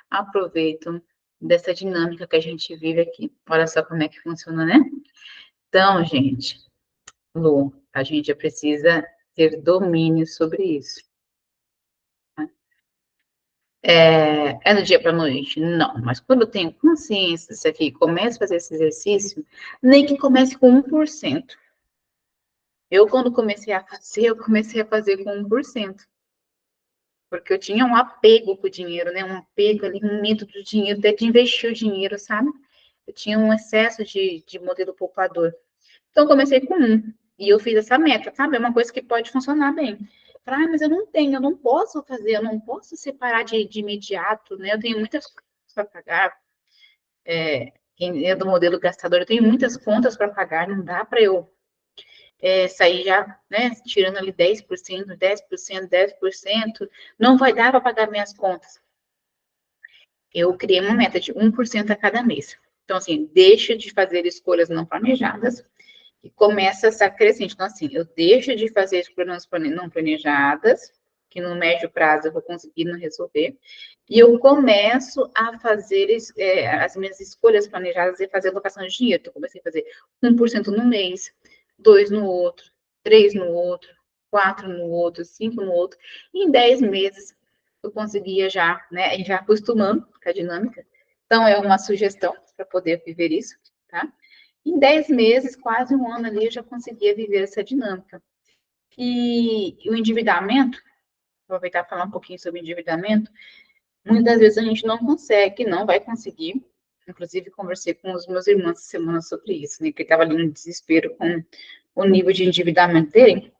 aproveitam dessa dinâmica que a gente vive aqui. Olha só como é que funciona, né? Então, gente, Lu, a gente já precisa ter domínio sobre isso. É do dia para a noite? Não, mas quando eu tenho consciência disso aqui, começo a fazer esse exercício, nem que comece com 1%. Eu, quando eu comecei a fazer com 1%. Porque eu tinha um apego com o dinheiro, né? Um apego ali, um medo do dinheiro, até de investir o dinheiro, sabe? Eu tinha um excesso de modelo poupador. Então, eu comecei com um. E eu fiz essa meta, sabe? É uma coisa que pode funcionar bem. Falei, mas eu não tenho, eu não posso fazer, eu não posso separar de imediato, né? Eu tenho muitas coisas para pagar. Quem é do modelo gastador, eu tenho muitas contas para pagar, não dá para eu sair já, né, tirando ali 10%, 10%, 10%, não vai dar para pagar minhas contas. Eu criei uma meta de 1% a cada mês. Então, assim, deixa de fazer escolhas não planejadas e começa essa crescente. Então, assim, eu deixo de fazer escolhas não planejadas, que no médio prazo eu vou conseguir resolver, e eu começo a fazer as minhas escolhas planejadas e fazer alocação de dinheiro. Então, eu comecei a fazer 1% no mês, 2 no outro, 3 no outro, 4 no outro, 5 no outro, e em 10 meses eu conseguia já, né, já acostumando com a dinâmica. Então, é uma sugestão para poder viver isso, tá? Em 10 meses, quase um ano ali, eu já conseguia viver essa dinâmica. E o endividamento, aproveitar e falar um pouquinho sobre endividamento, muitas vezes a gente não consegue, não vai conseguir. Inclusive, conversei com os meus irmãos essa semana sobre isso, né? Que estava ali no desespero com o nível de endividamento dele.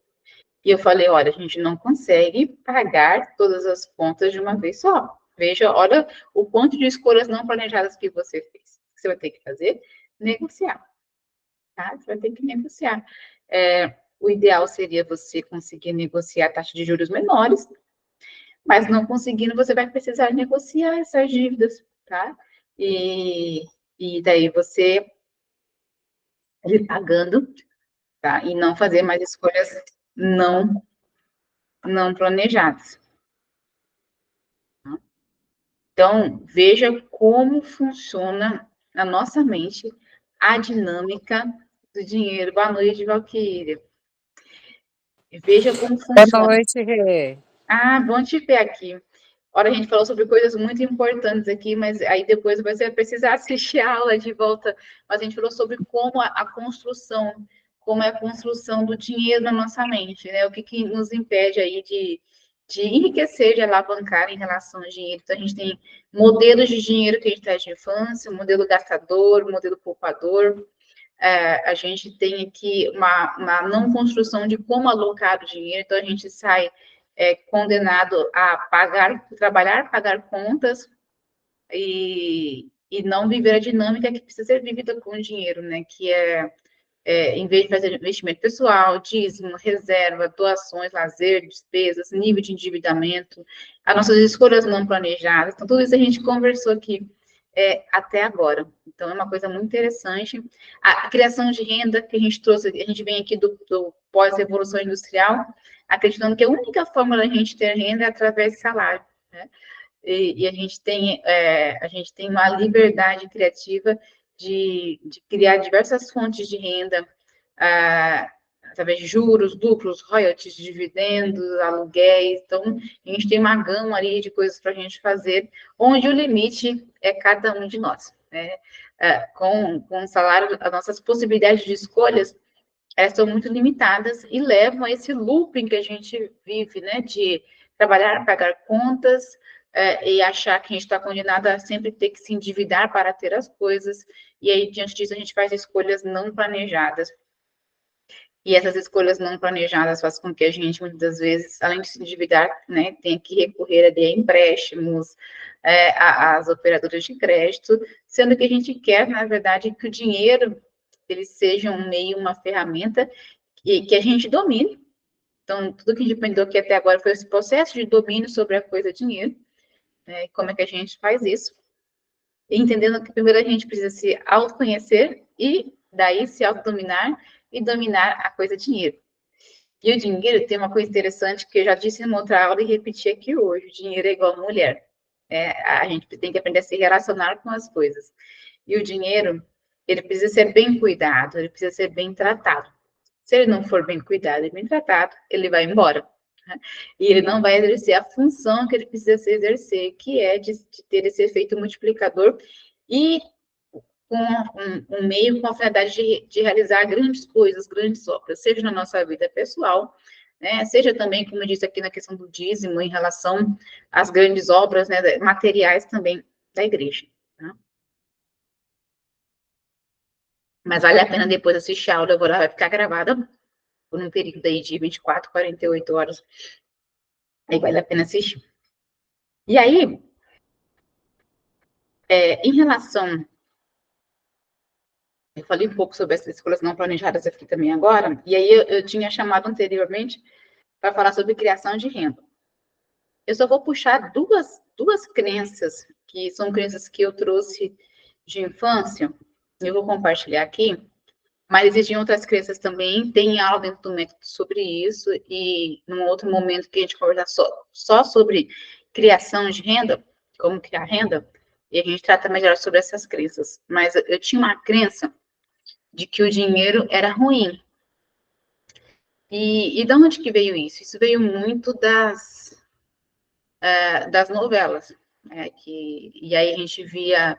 E eu falei, olha, a gente não consegue pagar todas as contas de uma vez só. Veja, olha o quanto de escolhas não planejadas que você fez. O que você vai ter que fazer? Negociar, tá? Você vai ter que negociar. O ideal seria você conseguir negociar taxa de juros menores, mas não conseguindo, você vai precisar negociar essas dívidas, tá? E, e daí você ir pagando, tá? E não fazer mais escolhas não, não planejadas. Então, veja como funciona na nossa mente a dinâmica do dinheiro. Boa noite, Valquíria. Veja como Boa funciona. noite, Rê. Ah, bom te ver aqui. Ora, a gente falou sobre coisas muito importantes aqui, mas aí depois você vai precisar assistir a aula de volta. Mas a gente falou sobre como a construção, como é a construção do dinheiro na nossa mente, né? O que nos impede aí de enriquecer, de alavancar em relação ao dinheiro. Então, a gente tem modelos de dinheiro que a gente traz de infância, modelo gastador, modelo poupador. A gente tem aqui uma não construção de como alocar o dinheiro, então a gente sai condenado a trabalhar, pagar contas e não viver a dinâmica que precisa ser vivida com o dinheiro, né? Que em vez de fazer investimento pessoal, dízimo, reserva, doações, lazer, despesas, nível de endividamento, as nossas escolhas não planejadas. Então, tudo isso a gente conversou aqui até agora. Então, é uma coisa muito interessante. A criação de renda que a gente trouxe, a gente vem aqui do pós-revolução industrial, acreditando que a única forma da gente ter renda é através de salário, né? E a gente tem uma liberdade criativa de criar diversas fontes de renda, através de juros, lucros, royalties, dividendos, aluguéis. Então, a gente tem uma gama ali de coisas para a gente fazer, onde o limite é cada um de nós, né? Com o salário, as nossas possibilidades de escolhas, elas são muito limitadas e levam a esse looping que a gente vive, né? De trabalhar, pagar contas, e achar que a gente está condenado a sempre ter que se endividar para ter as coisas, e aí, diante disso, a gente faz escolhas não planejadas. E essas escolhas não planejadas fazem com que a gente, muitas vezes, além de se endividar, né, tenha que recorrer a empréstimos, às operadoras de crédito, sendo que a gente quer, na verdade, que o dinheiro ele seja um meio, uma ferramenta que a gente domine. Então, tudo que a gente aprendeu aqui até agora foi esse processo de domínio sobre a coisa dinheiro, né, como é que a gente faz isso. E entendendo que primeiro a gente precisa se autoconhecer e daí se autodominar e dominar a coisa dinheiro. E o dinheiro tem uma coisa interessante que eu já disse em uma outra aula e repeti aqui hoje: o dinheiro é igual a mulher. A gente tem que aprender a se relacionar com as coisas. E o dinheiro, ele precisa ser bem cuidado, ele precisa ser bem tratado. Se ele não for bem cuidado e bem tratado, ele vai embora. Né? E ele não vai exercer a função que ele precisa se exercer, que é de ter esse efeito multiplicador e com um meio com a finalidade de realizar grandes coisas, grandes obras, seja na nossa vida pessoal, né, seja também, como eu disse aqui na questão do dízimo, em relação às grandes obras, né, materiais também da igreja. Tá? Mas vale a pena depois assistir a aula, agora vai ficar gravada por um período aí de 24, 48 horas. Aí vale a pena assistir. E aí, em relação, eu falei um pouco sobre essas escolas não planejadas aqui também agora, e aí eu tinha chamado anteriormente para falar sobre criação de renda. Eu só vou puxar duas crenças, que são crenças que eu trouxe de infância, eu vou compartilhar aqui, mas existem outras crenças também, tem aula dentro do método sobre isso, e num outro momento que a gente conversar só sobre criação de renda, como criar renda, e a gente trata melhor sobre essas crenças. Mas eu tinha uma crença de que o dinheiro era ruim. E de onde que veio isso? Isso veio muito das novelas, né? E aí a gente via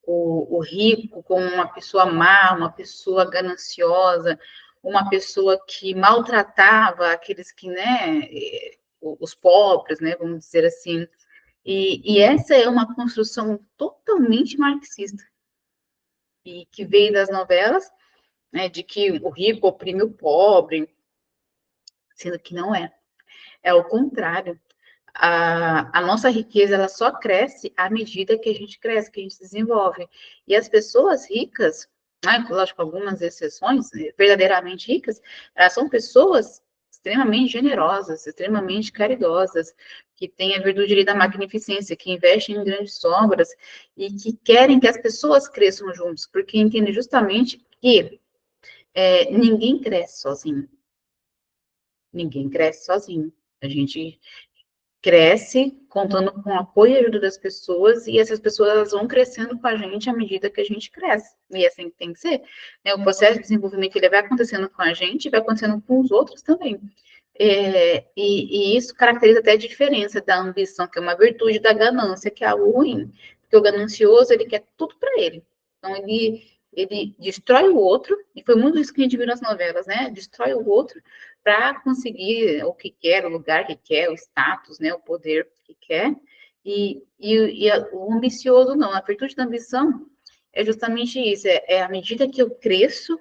o rico como uma pessoa má, uma pessoa gananciosa, uma pessoa que maltratava aqueles que, né, os pobres, né, vamos dizer assim. E essa é uma construção totalmente marxista, e que veio das novelas, né, de que o rico oprime o pobre, sendo que não é. É o contrário. A nossa riqueza ela só cresce à medida que a gente cresce, que a gente se desenvolve. E as pessoas ricas, né, lógico, algumas exceções, verdadeiramente ricas, elas são pessoas extremamente generosas, extremamente caridosas, que têm a virtude ali da magnificência, que investem em grandes obras e que querem que as pessoas cresçam juntos, porque entendem justamente que ninguém cresce sozinho. Ninguém cresce sozinho. A gente cresce contando com o apoio e ajuda das pessoas, e essas pessoas vão crescendo com a gente à medida que a gente cresce. E é assim que tem que ser. Né? O processo de desenvolvimento ele vai acontecendo com a gente e vai acontecendo com os outros também. E isso caracteriza até a diferença da ambição, que é uma virtude, da ganância, que é algo ruim. Porque o ganancioso, ele quer tudo para ele. Então, ele destrói o outro, e foi muito isso que a gente viu nas novelas, né? Destrói o outro para conseguir o que quer, o lugar que quer, o status, né? O poder que quer. O ambicioso, não. A virtude da ambição é justamente isso. À medida que eu cresço,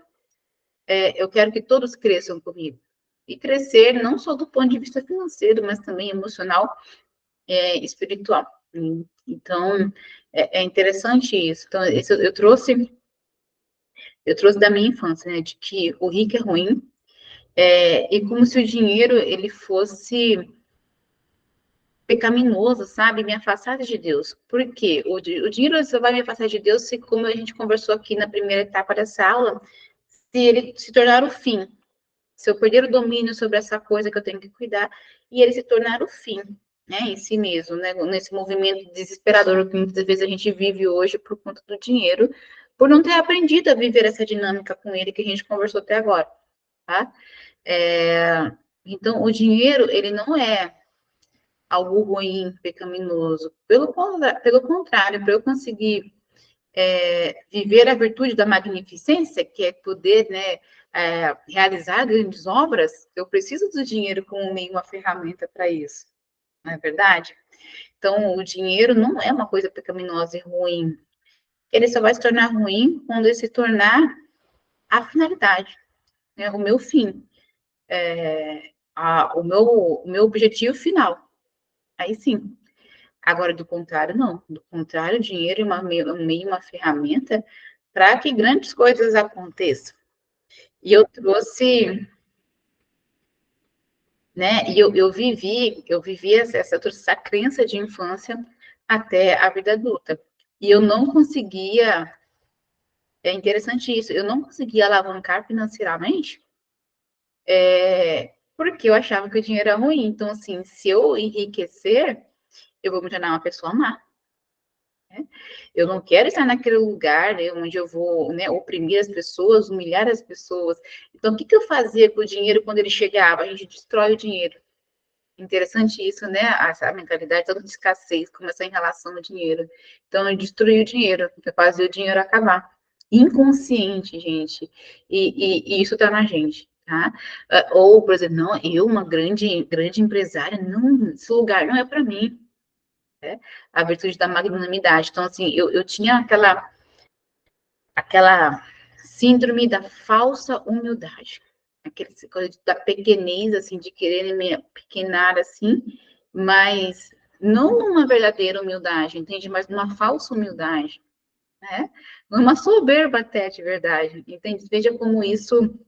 eu quero que todos cresçam comigo. E crescer não só do ponto de vista financeiro, mas também emocional, espiritual. Então, é interessante isso. Então, isso eu trouxe da minha infância, né, de que o rico é ruim, e como se o dinheiro ele fosse pecaminoso, sabe? Me afastar de Deus. Por quê? O dinheiro só vai me afastar de Deus se, como a gente conversou aqui na primeira etapa dessa aula, se ele se tornar o fim. Se eu perder o domínio sobre essa coisa que eu tenho que cuidar, e ele se tornar o fim, né, em si mesmo, né, nesse movimento desesperador que muitas vezes a gente vive hoje por conta do dinheiro, por não ter aprendido a viver essa dinâmica com ele que a gente conversou até agora, tá? Então, o dinheiro, ele não é algo ruim, pecaminoso. Pelo contrário, para eu conseguir viver a virtude da magnificência, que é poder, né, realizar grandes obras, eu preciso do dinheiro como meio, uma ferramenta para isso, não é verdade? Então, o dinheiro não é uma coisa pecaminosa e ruim. Ele só vai se tornar ruim quando ele se tornar a finalidade, né, o meu fim, o meu objetivo final. Aí sim. Agora, do contrário, não. Do contrário, o dinheiro é uma ferramenta para que grandes coisas aconteçam. E eu trouxe, né? E eu vivi essa crença de infância até a vida adulta. E eu não conseguia, é interessante isso, eu não conseguia alavancar financeiramente, porque eu achava que o dinheiro era ruim. Então, assim, se eu enriquecer, eu vou me tornar uma pessoa má. Né? Eu não quero estar naquele lugar, né, onde eu vou, né, oprimir as pessoas, humilhar as pessoas. Então, o que eu fazia com o dinheiro quando ele chegava? A gente destrói o dinheiro. Interessante isso, né? A mentalidade toda de escassez começa em relação ao dinheiro. Então, eu destruí o dinheiro, eu fazia o dinheiro acabar. Inconsciente, gente. E isso tá na gente, tá? Ou, por exemplo, não, eu, uma grande empresária, não, esse lugar não é para mim, né? A virtude da magnanimidade. Então, assim, eu tinha aquela síndrome da falsa humildade, aquele coisa da pequenez, assim, de querer me pequenar, assim, mas não uma verdadeira humildade, entende? Mas uma falsa humildade, né? Uma soberba até, de verdade, entende? Veja como isso,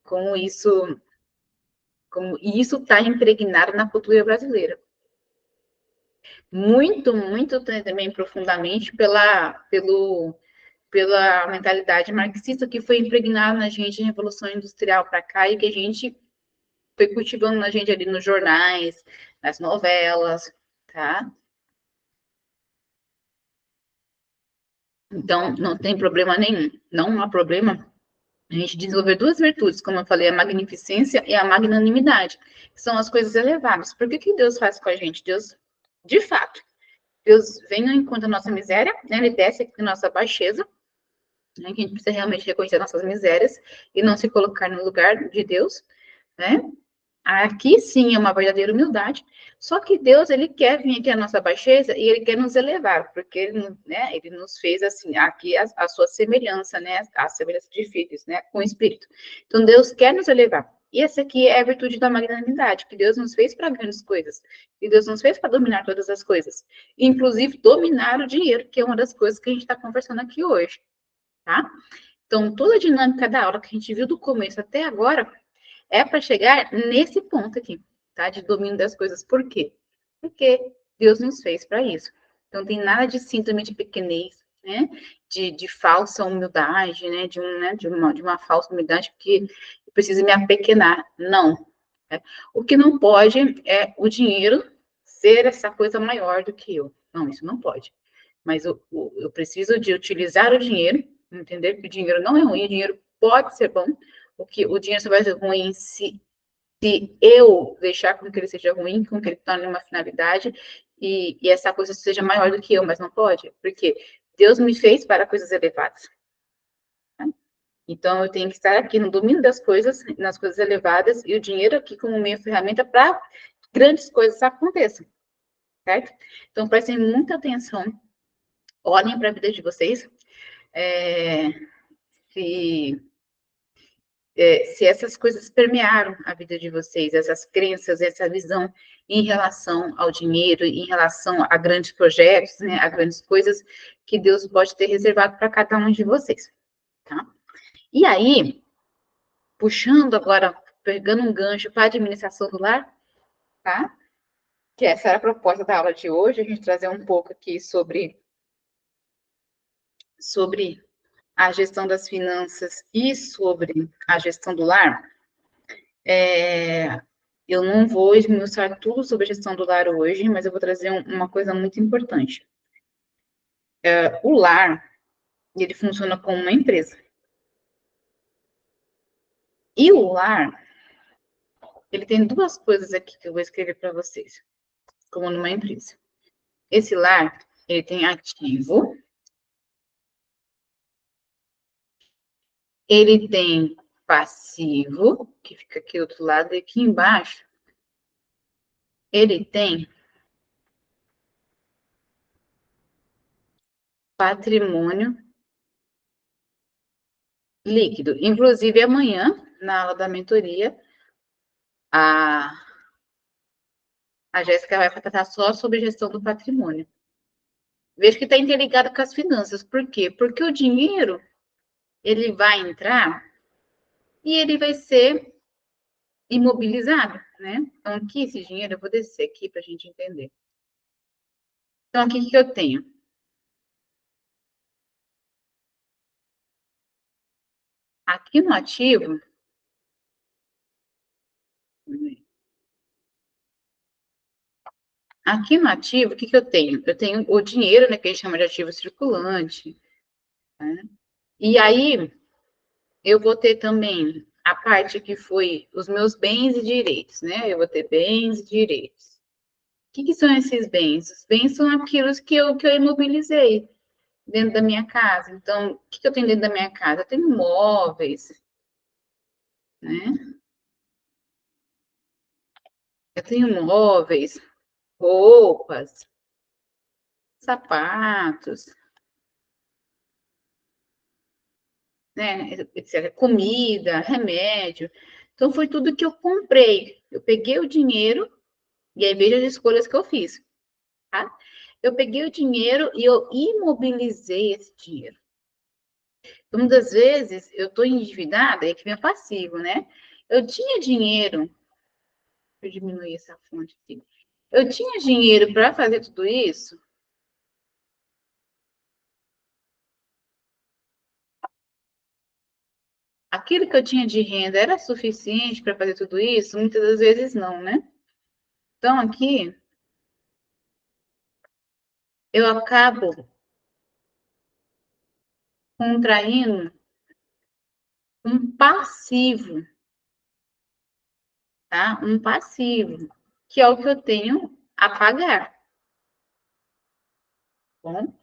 como isso está impregnado na cultura brasileira. Muito, muito também profundamente pela mentalidade marxista que foi impregnada na gente na Revolução Industrial para cá e que a gente foi cultivando na gente ali nos jornais, nas novelas, tá? Então, não tem problema nenhum. Não há problema a gente desenvolver duas virtudes, como eu falei, a magnificência e a magnanimidade, que são as coisas elevadas. Por que Deus faz com a gente? Deus, de fato, Deus vem ao encontro da nossa miséria, né? Ele desce aqui na nossa baixeza, né? Que a gente precisa realmente reconhecer nossas misérias e não se colocar no lugar de Deus, né? Aqui sim é uma verdadeira humildade, só que Deus, ele quer vir aqui à nossa baixeza e ele quer nos elevar, porque ele, né, ele nos fez assim, aqui a sua semelhança, né, a semelhança de filhos, né, com o Espírito. Então Deus quer nos elevar. E essa aqui é a virtude da magnanimidade, que Deus nos fez para grandes coisas, que Deus nos fez para dominar todas as coisas, inclusive dominar o dinheiro, que é uma das coisas que a gente está conversando aqui hoje, tá? Então, toda a dinâmica da aula que a gente viu do começo até agora é para chegar nesse ponto aqui, tá? De domínio das coisas. Por quê? Porque Deus nos fez para isso. Então, tem nada de síndrome de pequenez, né? De falsa humildade, né? De uma falsa humildade que eu preciso me apequenar. Não. Né? O que não pode é o dinheiro ser essa coisa maior do que eu. Não, isso não pode. Mas eu preciso de utilizar o dinheiro, entender que o dinheiro não é ruim, o dinheiro pode ser bom, o dinheiro só vai ser ruim se eu deixar com que ele seja ruim, com que ele torne uma finalidade e essa coisa seja maior do que eu, mas não pode, porque Deus me fez para coisas elevadas. Né? Então, eu tenho que estar aqui no domínio das coisas, nas coisas elevadas, e o dinheiro aqui como meio ferramenta para grandes coisas aconteçam, certo? Então, prestem muita atenção, olhem para a vida de vocês, é, se se essas coisas permearam a vida de vocês, essas crenças, essa visão em relação ao dinheiro, em relação a grandes projetos, né, a grandes coisas que Deus pode ter reservado para cada um de vocês, tá? E aí, puxando agora, pegando um gancho para a administração do lar, tá? Que essa era a proposta da aula de hoje, a gente trazer um pouco aqui sobre a gestão das finanças e sobre a gestão do lar. Eu não vou esmiuçar tudo sobre a gestão do lar hoje, mas eu vou trazer uma coisa muito importante. O lar, ele funciona como uma empresa. E o lar, ele tem duas coisas aqui que eu vou escrever para vocês, como numa empresa. Esse lar, ele tem ativo, ele tem passivo, que fica aqui do outro lado, e aqui embaixo, ele tem patrimônio líquido. Inclusive, amanhã, na aula da mentoria, a Jéssica vai tratar só sobre gestão do patrimônio. Vejo que está interligado com as finanças. Por quê? Porque o dinheiro, ele vai entrar e ele vai ser imobilizado, né? Então, aqui, esse dinheiro, eu vou descer aqui para a gente entender. Então, aqui, o que eu tenho? Aqui no ativo, o que eu tenho? Eu tenho o dinheiro, né, que a gente chama de ativo circulante, né? E aí, eu vou ter também a parte que foi os meus bens e direitos, né? Eu vou ter bens e direitos. O que são esses bens? Os bens são aqueles que eu imobilizei dentro da minha casa. Então, o que eu tenho dentro da minha casa? Eu tenho móveis, né? Eu tenho móveis, roupas, sapatos, né? Etc. Comida, remédio. Então, foi tudo que eu comprei. Eu peguei o dinheiro e aí veja as escolhas que eu fiz, tá? Eu peguei o dinheiro e eu imobilizei esse dinheiro. Então, muitas vezes, eu estou endividada, é que vem passivo, né? Eu tinha dinheiro, deixa eu diminuir essa fonte aqui. Eu tinha dinheiro para fazer tudo isso, aquilo que eu tinha de renda era suficiente para fazer tudo isso? Muitas das vezes não, né? Então, aqui, eu acabo contraindo um passivo, tá? Um passivo, que é o que eu tenho a pagar, bom?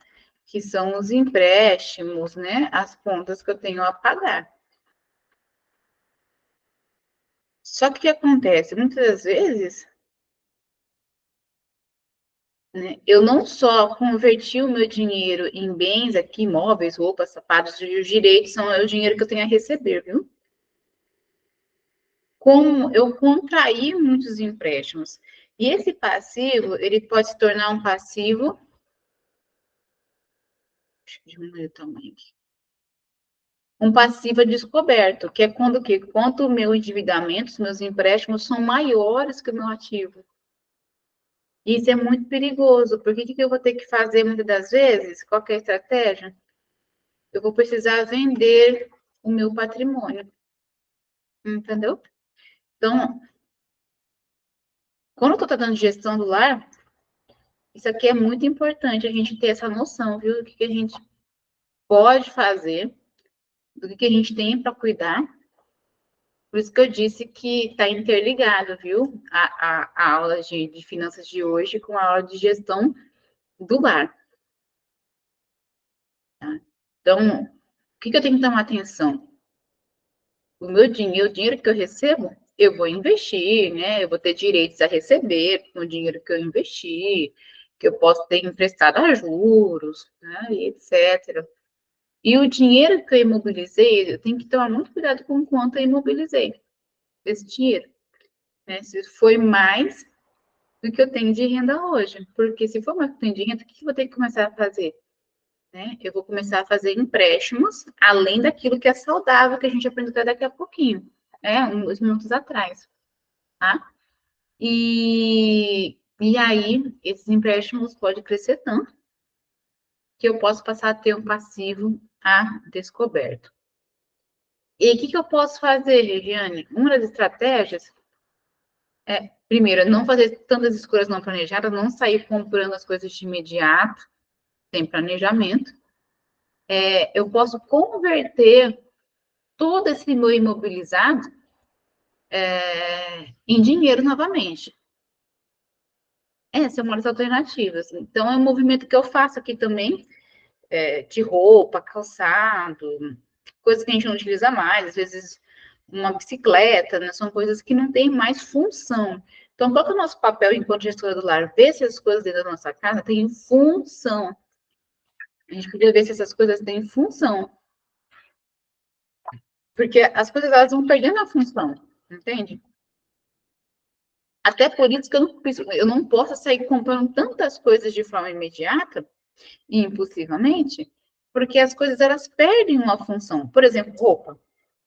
Que são os empréstimos, né? As contas que eu tenho a pagar. Só que o que acontece? Muitas das vezes, né, eu não só converti o meu dinheiro em bens aqui, imóveis, roupas, sapatos, e os direitos são o dinheiro que eu tenho a receber, viu? Como eu contraí muitos empréstimos. E esse passivo, ele pode se tornar um passivo. Deixa eu diminuir o tamanho aqui. Um passivo descoberto, que é quando que? Quando o meu endividamento, os meus empréstimos são maiores que o meu ativo. Isso é muito perigoso, porque o que eu vou ter que fazer muitas das vezes? Qual é a estratégia? Eu vou precisar vender o meu patrimônio, entendeu? Então, quando eu estou tratando de gestão do lar, isso aqui é muito importante a gente ter essa noção, viu? Do que a gente pode fazer, do que a gente tem para cuidar. Por isso que eu disse que está interligado, viu? A aula de finanças de hoje com a aula de gestão do lar. Tá? Então, o que eu tenho que tomar atenção? O dinheiro que eu recebo, eu vou investir, né? Eu vou ter direitos a receber com o dinheiro que eu investi, que eu posso ter emprestado a juros, né? E etc. E o dinheiro que eu imobilizei, eu tenho que tomar muito cuidado com o quanto eu imobilizei esse dinheiro, né? Se foi mais do que eu tenho de renda hoje. Porque se for mais do que eu tenho de renda, o que eu vou ter que começar a fazer? Né? Eu vou começar a fazer empréstimos, além daquilo que é saudável, que a gente aprende até daqui a pouquinho, né? Uns minutos atrás, tá? E aí, esses empréstimos podem crescer tanto que eu posso passar a ter um passivo a descoberto. E o que eu posso fazer, Regiane? Uma das estratégias é, primeiro, não fazer tantas escolhas não planejadas, não sair comprando as coisas de imediato, sem planejamento. Eu posso converter todo esse meu imobilizado em dinheiro novamente. Essa é uma das alternativas. Então, é um movimento que eu faço aqui também, de roupa, calçado, coisas que a gente não utiliza mais, às vezes uma bicicleta, né? São coisas que não têm mais função. Então, qual que é o nosso papel enquanto gestora do lar? Ver se as coisas dentro da nossa casa têm função. A gente podia ver se essas coisas têm função. Porque as coisas, elas vão perdendo a função, entende? Até por isso que eu não posso sair comprando tantas coisas de forma imediata e impulsivamente, porque as coisas, elas perdem uma função. Por exemplo, roupa.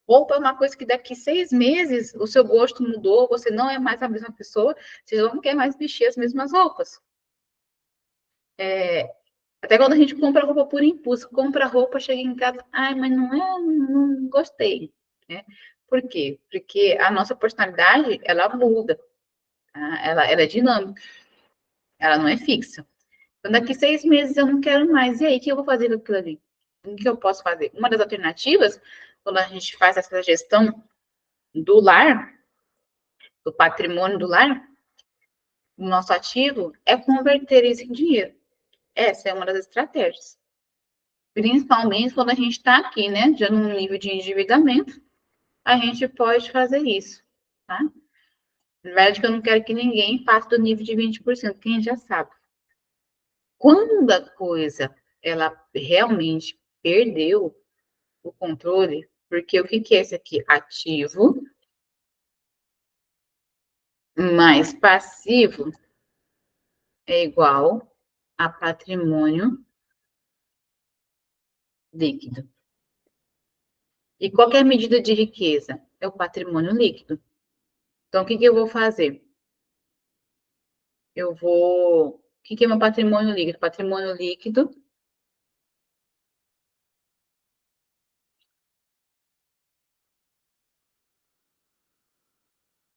Roupa é uma coisa que daqui 6 meses o seu gosto mudou, você não é mais a mesma pessoa, você não quer mais vestir as mesmas roupas. Até quando a gente compra roupa por impulso, compra roupa, chega em casa, ai, mas não gostei. Né? Por quê? Porque a nossa personalidade, ela muda, tá? Ela é dinâmica, ela não é fixa. Então, daqui 6 meses eu não quero mais. E aí, o que eu vou fazer com aquilo ali? O que eu posso fazer? Uma das alternativas, quando a gente faz essa gestão do lar, do patrimônio do lar, o nosso ativo, é converter isso em dinheiro. Essa é uma das estratégias. Principalmente quando a gente está aqui, né, já num nível de endividamento, a gente pode fazer isso, tá? Na verdade, eu não quero que ninguém passe do nível de 20%, que a gente já sabe. Quando a coisa, ela realmente perdeu o controle, porque o que é isso aqui? Ativo mais passivo é igual a patrimônio líquido. E qual é a medida de riqueza? É o patrimônio líquido. Então, o que eu vou fazer? Eu vou. O que é meu patrimônio líquido? Patrimônio líquido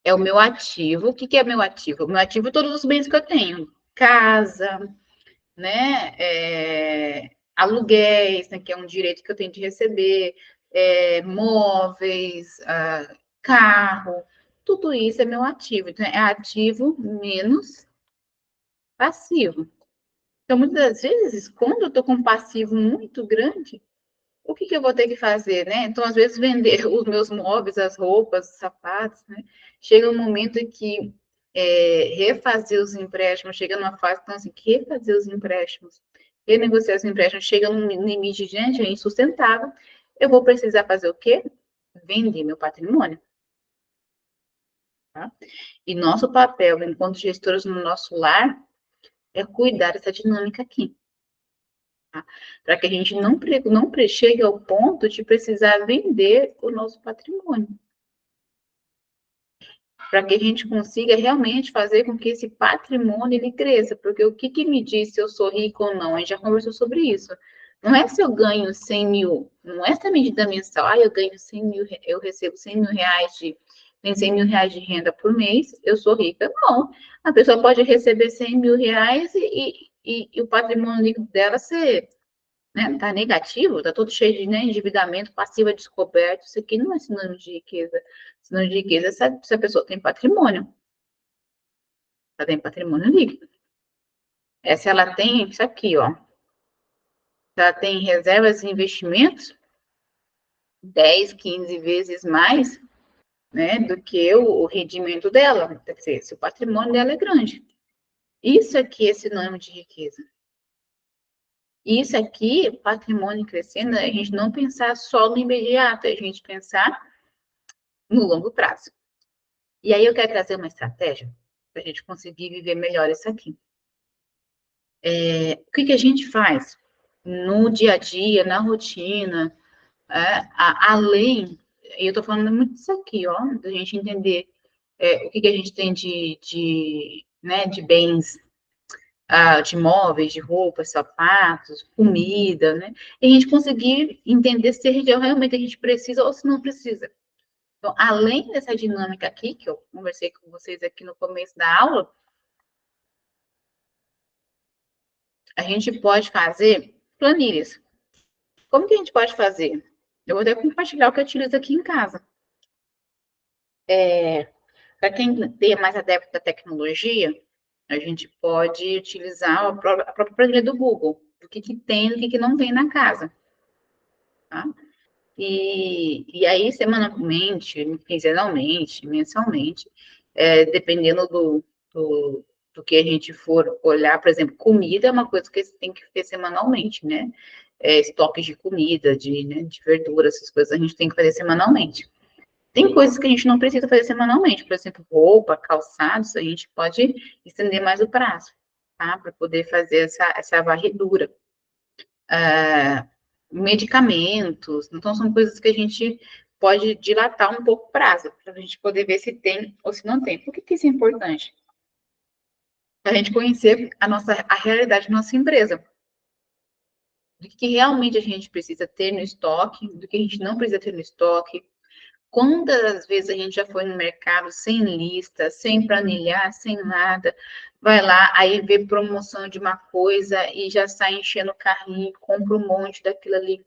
é o meu ativo. O que é meu ativo? Meu ativo é todos os bens que eu tenho. Casa, né? Aluguéis, né? Que é um direito que eu tenho de receber. Móveis, carro. Tudo isso é meu ativo. Então, é ativo menos passivo. Então, muitas das vezes, quando eu estou com um passivo muito grande, o que eu vou ter que fazer, né? Então, às vezes, vender os meus móveis, as roupas, os sapatos, né? Chega um momento em que refazer os empréstimos, chega numa fase, então, assim, que refazer os empréstimos, renegociar os empréstimos, chega num limite, gente, é insustentável. Eu vou precisar fazer o quê? Vender meu patrimônio. Tá? E nosso papel, enquanto gestores no nosso lar, é cuidar dessa dinâmica aqui. Tá? Para que a gente não chegue ao ponto de precisar vender o nosso patrimônio. Para que a gente consiga realmente fazer com que esse patrimônio ele cresça, porque o que me diz se eu sou rico ou não? A gente já conversou sobre isso. Não é se eu ganho 100 mil, não é essa medida mensal, eu ganho 100 mil, eu recebo 100 mil reais tem 100 mil reais de renda por mês, eu sou rica. Não, a pessoa pode receber 100 mil reais e o patrimônio líquido dela ser, né, tá negativo, tá todo cheio de, né, endividamento, passiva descoberto, isso aqui não é sinônimo de riqueza. Sinônimo de riqueza é se a pessoa tem patrimônio. Ela tem patrimônio líquido. Se ela tem, isso aqui, ó. Se ela tem reservas e investimentos, 10, 15 vezes mais, né, do que o rendimento dela. Quer dizer, se o patrimônio dela é grande. Isso aqui é sinônimo de riqueza. Isso aqui, patrimônio crescendo, é a gente não pensar só no imediato, é a gente pensar no longo prazo. E aí eu quero trazer uma estratégia para a gente conseguir viver melhor isso aqui. O que a gente faz no dia a dia, na rotina, além, e eu estou falando muito disso aqui, ó, da gente entender o que a gente tem né, de bens, de móveis, de roupas, sapatos, comida, né? E a gente conseguir entender se realmente a gente precisa ou se não precisa. Então, além dessa dinâmica aqui, que eu conversei com vocês aqui no começo da aula, a gente pode fazer planilhas. Como que a gente pode fazer? Eu vou até compartilhar o que eu utilizo aqui em casa. Para quem tem mais adepto da tecnologia, a gente pode utilizar a própria planilha do Google, o que, que tem e o que, que não tem na casa. Tá? E aí, semanalmente, quinzenalmente, mensalmente, dependendo do que a gente for olhar, por exemplo, comida é uma coisa que você tem que ver semanalmente, né? Estoques de comida, né, de verduras, essas coisas a gente tem que fazer semanalmente. Tem coisas que a gente não precisa fazer semanalmente, por exemplo, roupa, calçados, a gente pode estender mais o prazo, tá? Para poder fazer essa varredura. Medicamentos, então são coisas que a gente pode dilatar um pouco o prazo, para a gente poder ver se tem ou se não tem. Por que, que isso é importante? Para a gente conhecer a realidade da nossa empresa. Do que realmente a gente precisa ter no estoque, do que a gente não precisa ter no estoque. Quantas vezes a gente já foi no mercado sem lista, sem planilhar, sem nada, vai lá, aí vê promoção de uma coisa e já sai enchendo o carrinho, compra um monte daquilo ali,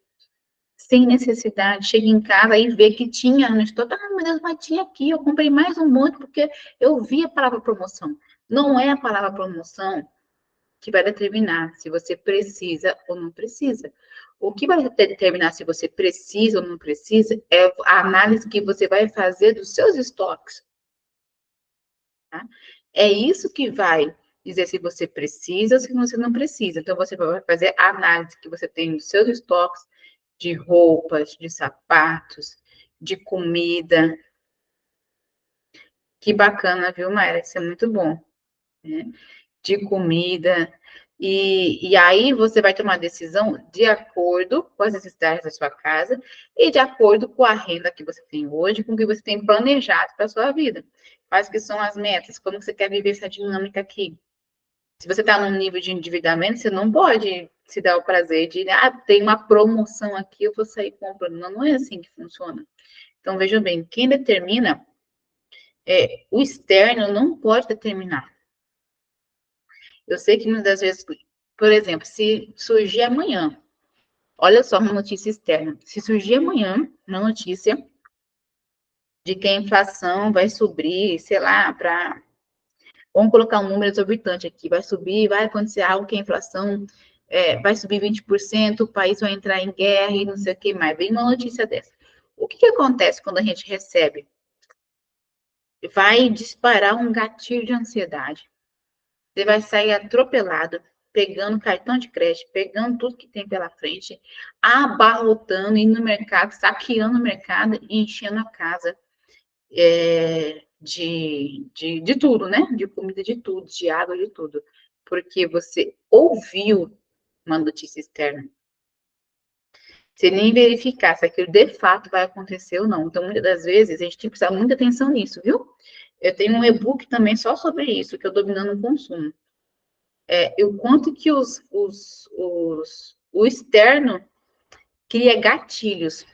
sem necessidade, chega em casa e vê que tinha no estoque, meu Deus, mas tinha aqui, eu comprei mais um monte porque eu vi a palavra promoção. Não é a palavra promoção que vai determinar se você precisa ou não precisa. O que vai determinar se você precisa ou não precisa é a análise que você vai fazer dos seus estoques. Tá? É isso que vai dizer se você precisa ou se você não precisa. Então, você vai fazer a análise que você tem dos seus estoques de roupas, de sapatos, de comida. Que bacana, viu, Mayra? Isso é muito bom. Né? De comida. E aí você vai tomar decisão de acordo com as necessidades da sua casa e de acordo com a renda que você tem hoje, com o que você tem planejado para a sua vida. Quais que são as metas? Como você quer viver essa dinâmica aqui? Se você está num nível de endividamento, você não pode se dar o prazer de, tem uma promoção aqui, eu vou sair comprando. Não, não é assim que funciona. Então, vejam bem, quem determina, o externo não pode determinar. Eu sei que muitas vezes, por exemplo, se surgir amanhã, olha só uma notícia externa, se surgir amanhã uma notícia de que a inflação vai subir, sei lá, vamos colocar um número exorbitante aqui, vai subir, vai acontecer algo que a inflação vai subir 20%, o país vai entrar em guerra e não sei o que mais, vem uma notícia dessa. O que acontece quando a gente recebe? Vai disparar um gatilho de ansiedade. Você vai sair atropelado, pegando cartão de crédito, pegando tudo que tem pela frente, abarrotando, indo no mercado, saqueando o mercado e enchendo a casa de tudo, né? De comida, de tudo, de água, de tudo. Porque você ouviu uma notícia externa. Sem nem verificar se aquilo de fato vai acontecer ou não. Então, muitas das vezes, a gente tem que prestar muita atenção nisso, viu? Eu tenho um e-book também só sobre isso, que eu dominando o consumo. O quanto que o externo cria gatilhos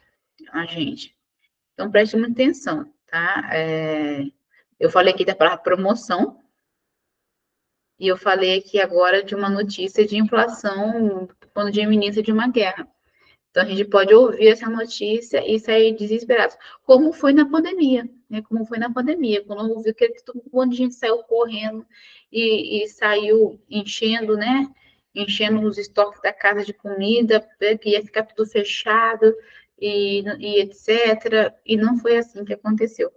a gente. Então, preste muita atenção, tá? Eu falei aqui da palavra promoção, e eu falei aqui agora de uma notícia de inflação quando de iminência de uma guerra. Então, a gente pode ouvir essa notícia e sair desesperado. Como foi na pandemia, né? Como foi na pandemia, quando eu ouvi que todo mundo de gente saiu correndo e saiu enchendo, né? Enchendo os estoques da casa de comida, que ia ficar tudo fechado e etc. E não foi assim que aconteceu.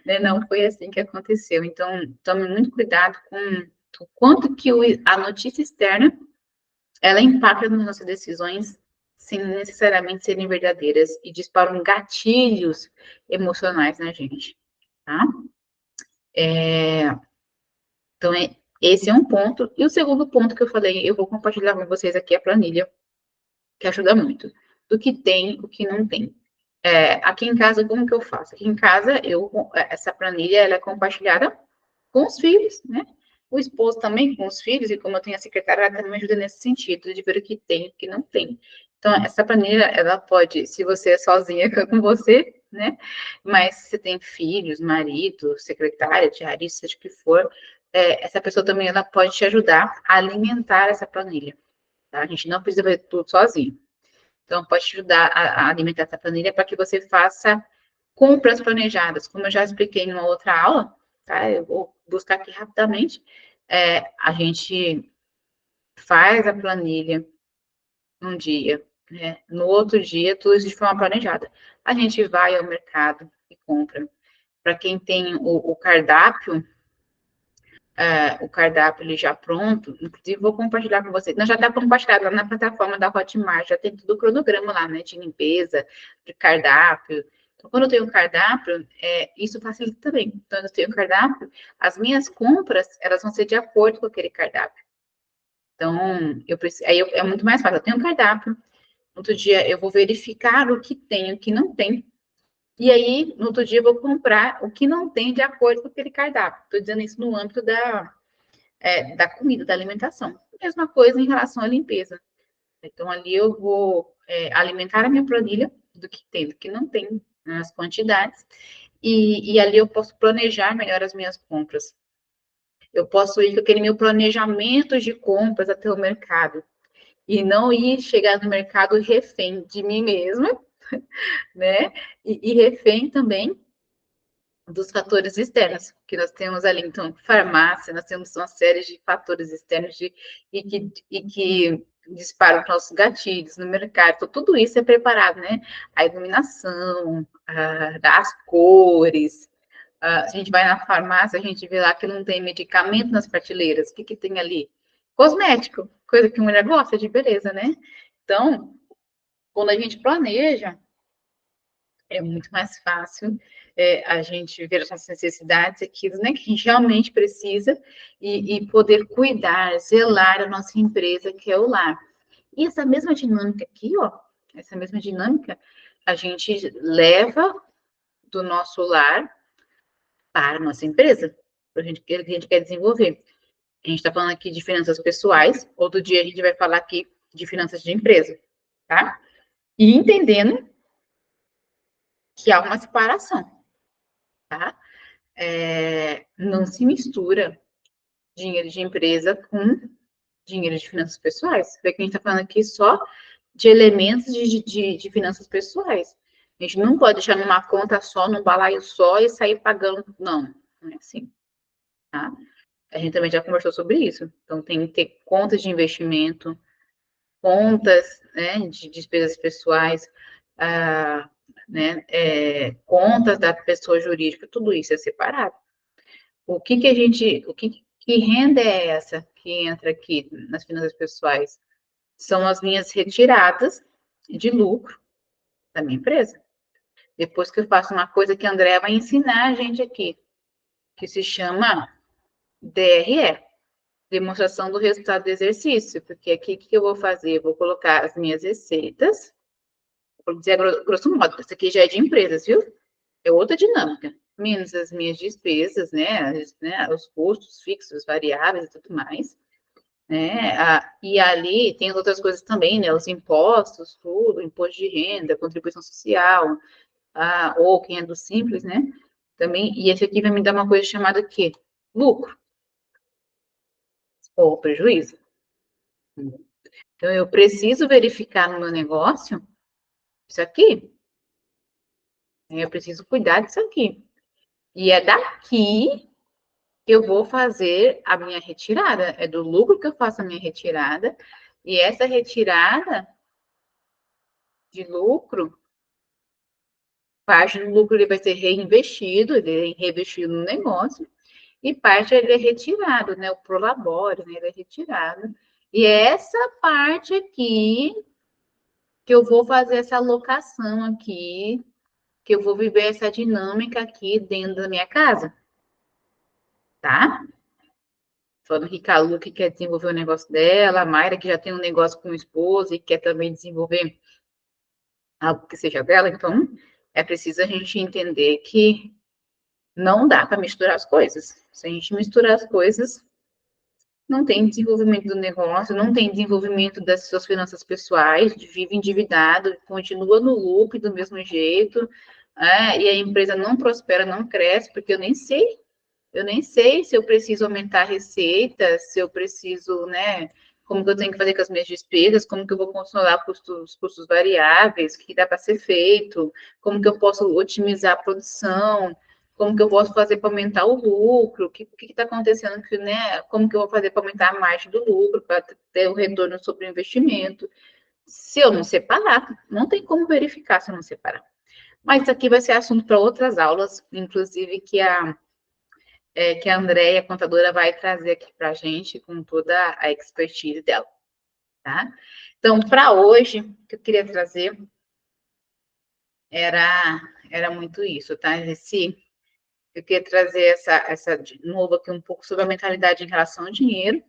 Né? Não foi assim que aconteceu. Então, tome muito cuidado com o quanto que a notícia externa ela impacta nas nossas decisões sem necessariamente serem verdadeiras e disparam gatilhos emocionais na gente, tá? Então, esse é um ponto. E o segundo ponto que eu falei, eu vou compartilhar com vocês aqui a planilha, que ajuda muito, do que tem, o que não tem. Aqui em casa, como que eu faço? Aqui em casa, essa planilha, ela é compartilhada com os filhos, né? O esposo também com os filhos, e como eu tenho a secretária, ela também me ajuda nesse sentido, de ver o que tem e o que não tem. Então, essa planilha, ela pode, se você é sozinha com você, né? Mas se você tem filhos, marido, secretária, diarista, seja o que for, essa pessoa também, ela pode te ajudar a alimentar essa planilha, tá? A gente não precisa fazer tudo sozinho. Então, pode te ajudar a alimentar essa planilha para que você faça Compras planejadas, como eu já expliquei em uma outra aula, tá? Eu vou buscar aqui rapidamente. A gente faz a planilha um dia, né? No outro dia, tudo isso de forma planejada. A gente vai ao mercado e compra. Para quem tem o cardápio, o cardápio ali já pronto, inclusive vou compartilhar com vocês. Não, já está compartilhado lá na plataforma da Hotmart, já tem tudo o cronograma lá, né, de limpeza, de cardápio. Então, quando eu tenho um cardápio, isso facilita também. Quando eu tenho um cardápio, as minhas compras, elas vão ser de acordo com aquele cardápio. Então, é muito mais fácil. Eu tenho um cardápio, outro dia eu vou verificar o que tem, o que não tem, e aí, no outro dia, eu vou comprar o que não tem de acordo com aquele cardápio. Estou dizendo isso no âmbito da comida, da alimentação. Mesma coisa em relação à limpeza. Então, ali eu vou alimentar a minha planilha do que tem, do que não tem, né, as quantidades, e ali eu posso planejar melhor as minhas compras. Eu posso ir com aquele meu planejamento de compras até o mercado, e não ir chegar no mercado refém de mim mesma, né? E refém também dos fatores externos, que nós temos ali, então, farmácia, nós temos uma série de fatores externos que disparam nossos gatilhos no mercado, então, tudo isso é preparado, né? A iluminação, as cores, a gente vai na farmácia, a gente vê lá que não tem medicamento nas prateleiras, o que tem ali? Cosmético, coisa que a mulher gosta de beleza, né? Então, quando a gente planeja, é muito mais fácil a gente ver as nossas necessidades, aquilo, né, que a gente realmente precisa, e poder cuidar, zelar a nossa empresa, que é o lar. E essa mesma dinâmica aqui, ó, essa mesma dinâmica, a gente leva do nosso lar para a nossa empresa, para a gente quer desenvolver. A gente está falando aqui de finanças pessoais, outro dia a gente vai falar aqui de finanças de empresa, tá? E entendendo que há uma separação, tá? Não se mistura dinheiro de empresa com dinheiro de finanças pessoais. Porque a gente está falando aqui só de elementos de finanças pessoais. A gente não pode deixar numa conta só, num balaio só e sair pagando. Não, não é assim. Tá? A gente também já conversou sobre isso. Então, tem que ter contas de investimento, contas, né, de despesas pessoais, né, contas da pessoa jurídica, tudo isso é separado. Que renda é essa que entra aqui nas finanças pessoais? São as minhas retiradas de lucro da minha empresa. Depois que eu faço uma coisa que a Andrea vai ensinar a gente aqui, que se chama DRE, demonstração do resultado do exercício, porque aqui o que eu vou fazer? Eu vou colocar as minhas receitas, vou dizer grosso modo, isso aqui já é de empresas, viu? É outra dinâmica, menos as minhas despesas, né, os custos fixos, variáveis e tudo mais, né, e ali tem as outras coisas também, né, os impostos, tudo, imposto de renda, contribuição social, ou quem é do Simples, né, também, e esse aqui vai me dar uma coisa chamada quê? Lucro, ou prejuízo. Então, eu preciso verificar no meu negócio isso aqui, né, eu preciso cuidar disso aqui, e é daqui eu vou fazer a minha retirada. É do lucro que eu faço a minha retirada. E essa retirada de lucro, parte do lucro ele vai ser reinvestido, ele é reinvestido no negócio, e parte ele é retirado, né? O prolabore, né? Ele é retirado. E é essa parte aqui que eu vou fazer essa alocação aqui, que eu vou viver essa dinâmica aqui dentro da minha casa, tá? Falando que Calu que quer desenvolver o negócio dela, a Mayra que já tem um negócio com o esposo e quer também desenvolver algo que seja dela, então é preciso a gente entender que não dá para misturar as coisas. Se a gente misturar as coisas, não tem desenvolvimento do negócio, não tem desenvolvimento das suas finanças pessoais, vive endividado, continua no lucro do mesmo jeito, e a empresa não prospera, não cresce, porque eu nem sei se eu preciso aumentar a receita, se eu preciso, né, como que eu tenho que fazer com as minhas despesas, como que eu vou controlar custos variáveis, o que dá para ser feito, como que eu posso otimizar a produção, como que eu posso fazer para aumentar o lucro, o que está acontecendo, né, como que eu vou fazer para aumentar a margem do lucro, para ter o retorno sobre o investimento. Se eu não separar, não tem como verificar se eu não separar. Mas isso aqui vai ser assunto para outras aulas, inclusive que a Andréia, contadora, vai trazer aqui para a gente com toda a expertise dela, tá? Então, para hoje, o que eu queria trazer era muito isso, tá? Eu queria trazer essa de novo aqui um pouco sobre a mentalidade em relação ao dinheiro.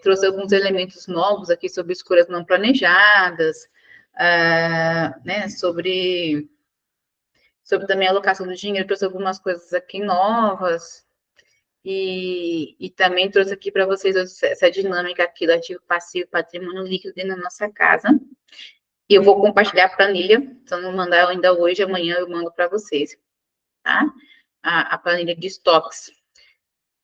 Trouxe alguns elementos novos aqui sobre escolhas não planejadas, né, sobre também a alocação do dinheiro, trouxe algumas coisas aqui novas, e também trouxe aqui para vocês essa dinâmica aqui do ativo passivo, patrimônio líquido dentro da nossa casa. E eu vou compartilhar a planilha, se eu não mandar ainda hoje, amanhã eu mando para vocês, tá? A planilha de estoques,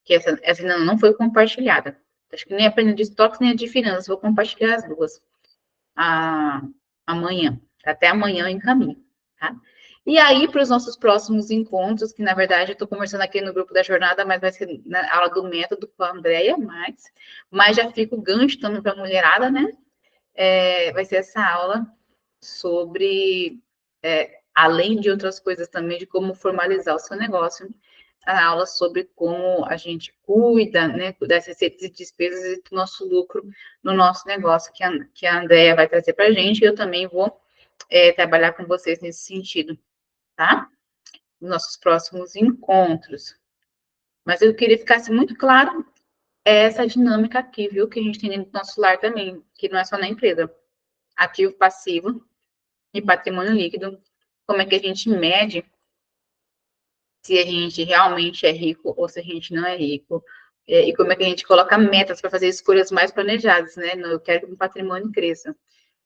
que essa ainda não foi compartilhada. Acho que nem a planilha de estoques, nem a de finanças, vou compartilhar as duas amanhã. Até amanhã eu encaminho, tá? E aí, para os nossos próximos encontros, que na verdade eu estou conversando aqui no grupo da jornada, mas vai ser na aula do método com a Andréia, mas já fica o gancho também para a mulherada, né? Vai ser essa aula sobre, além de outras coisas também, de como formalizar o seu negócio, a aula sobre como a gente cuida, né, das receitas e despesas e do nosso lucro no nosso negócio, que a Andréia vai trazer para a gente, e eu também vou trabalhar com vocês nesse sentido, tá? Nos nossos próximos encontros. Mas eu queria que ficasse muito claro essa dinâmica aqui, viu, que a gente tem dentro do nosso lar também, que não é só na empresa. Ativo, passivo e patrimônio líquido, como é que a gente mede se a gente realmente é rico ou se a gente não é rico, e como é que a gente coloca metas para fazer escolhas mais planejadas, né? Eu quero que o patrimônio cresça.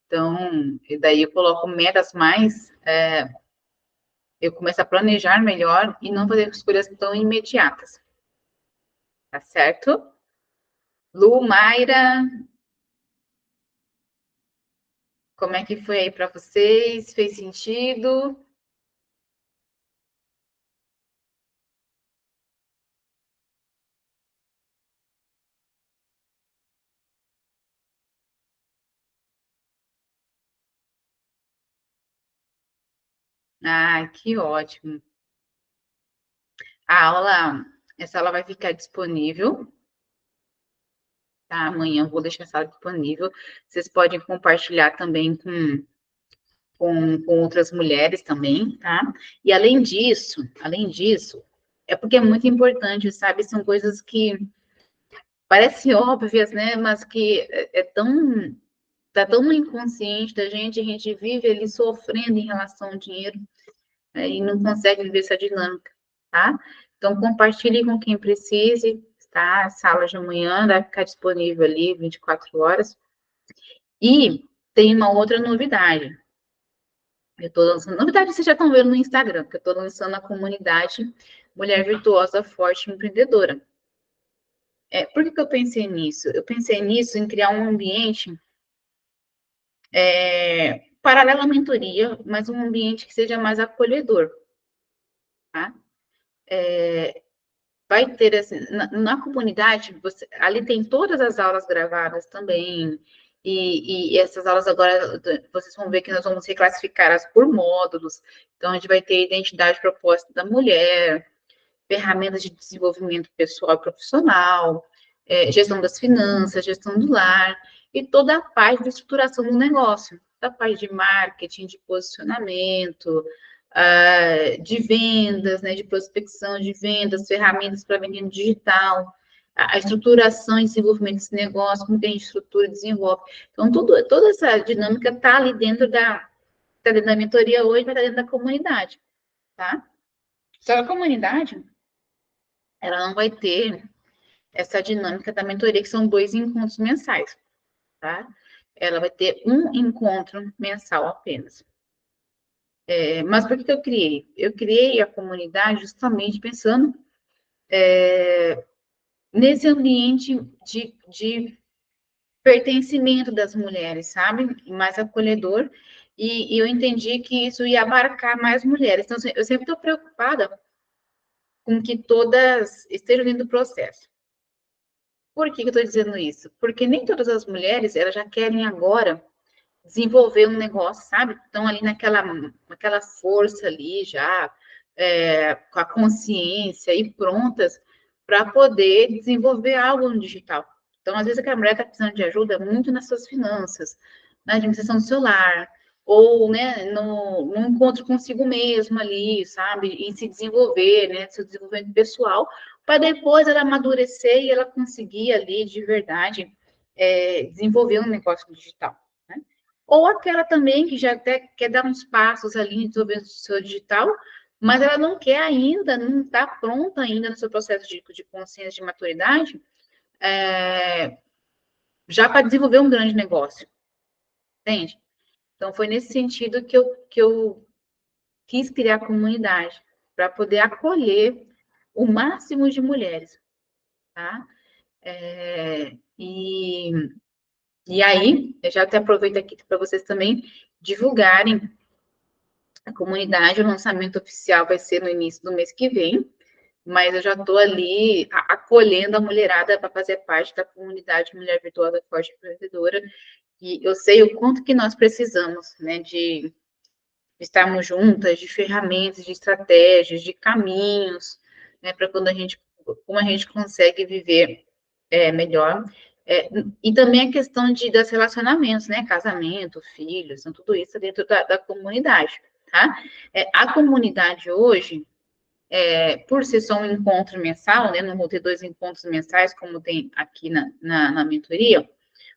Então, e daí eu coloco metas eu começo a planejar melhor e não fazer escolhas tão imediatas. Tá certo? Lu, Mayra, como é que foi aí para vocês? Fez sentido? Ah, que ótimo. Essa aula vai ficar disponível, tá? Amanhã eu vou deixar essa aula disponível. Vocês podem compartilhar também com outras mulheres também, tá? E além disso, é porque é muito importante, sabe? São coisas que parecem óbvias, né? Mas que tá tão inconsciente da gente, a gente vive ali sofrendo em relação ao dinheiro, né, e não consegue viver essa dinâmica, tá? Então, compartilhe com quem precise, tá? A sala de amanhã vai ficar disponível ali 24 horas. E tem uma outra novidade. Eu estou lançando, novidade vocês já estão vendo no Instagram, que eu estou lançando a comunidade Mulher Virtuosa, Forte Empreendedora. Por que eu pensei nisso? Eu pensei nisso em criar um ambiente paralelo à mentoria, mas um ambiente que seja mais acolhedor, tá? Vai ter, assim, na comunidade, ali tem todas as aulas gravadas também, e essas aulas agora, vocês vão ver que nós vamos reclassificá-las por módulos, então a gente vai ter identidade proposta da mulher, ferramentas de desenvolvimento pessoal e profissional, gestão das finanças, gestão do lar, e toda a parte de estruturação do negócio, da parte de marketing, de posicionamento, de vendas, né, de prospecção de vendas, ferramentas para vender no digital, a estruturação e desenvolvimento desse negócio, como que a gente estrutura e desenvolve. Então, toda essa dinâmica está ali tá dentro da mentoria hoje, vai estar dentro da comunidade, tá? Só que a comunidade, ela não vai ter essa dinâmica da mentoria, que são 2 encontros mensais, tá? Ela vai ter um encontro mensal apenas. Mas por que eu criei? Eu criei a comunidade justamente pensando nesse ambiente de pertencimento das mulheres, sabe? Mais acolhedor. E eu entendi que isso ia abarcar mais mulheres. Então, assim, eu sempre estou preocupada com que todas estejam dentro do processo. Por que eu estou dizendo isso? Porque nem todas as mulheres, elas já querem agora desenvolver um negócio, sabe? Estão ali naquela força ali já, com a consciência e prontas para poder desenvolver algo no digital. Então, às vezes, aquela mulher está precisando de ajuda muito nas suas finanças, na administração do seu lar, ou, né, no encontro consigo mesma ali, sabe? Em se desenvolver, né? Seu desenvolvimento pessoal, para depois ela amadurecer e ela conseguir ali, de verdade, desenvolver um negócio digital. Né? Ou aquela também que já até quer dar uns passos ali em desenvolver o seu digital, mas ela não quer ainda, não está pronta ainda no seu processo de consciência, de maturidade, já para desenvolver um grande negócio, entende? Então, foi nesse sentido que eu quis criar a comunidade, para poder acolher o máximo de mulheres, tá? E aí, eu já até aproveito aqui para vocês também divulgarem a comunidade. O lançamento oficial vai ser no início do mês que vem, mas eu já estou ali acolhendo a mulherada para fazer parte da comunidade Mulher Virtuosa Forte Empreendedora, e eu sei o quanto que nós precisamos, né, de estarmos juntas, de ferramentas, de estratégias, de caminhos, né, para como a gente consegue viver melhor. E também a questão dos relacionamentos, né, casamento, filhos, então, tudo isso dentro da comunidade, tá? A comunidade hoje, por ser só um encontro mensal, né, não vou ter 2 encontros mensais, como tem aqui na mentoria,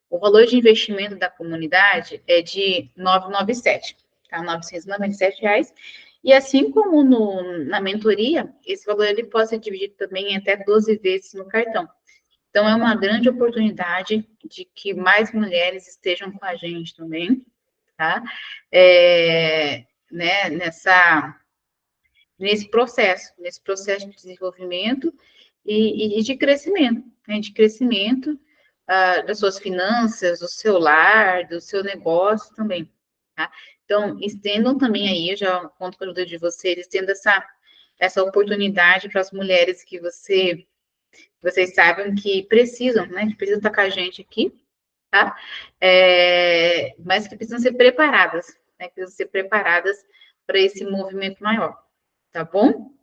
o valor de investimento da comunidade é de 997, tá? R$ 997. E assim como na mentoria, esse valor ele pode ser dividido também em até 12 vezes no cartão. Então, é uma grande oportunidade de que mais mulheres estejam com a gente também, tá? Né, nesse processo de desenvolvimento e de crescimento, né? De crescimento das suas finanças, do seu lar, do seu negócio também, tá? Então, estendam também aí, eu já conto com a ajuda de vocês, estendam essa oportunidade para as mulheres que vocês saibam que precisam, né? Que precisam estar com a gente aqui, tá? Mas que precisam ser preparadas, né? Que precisam ser preparadas para esse movimento maior, tá bom?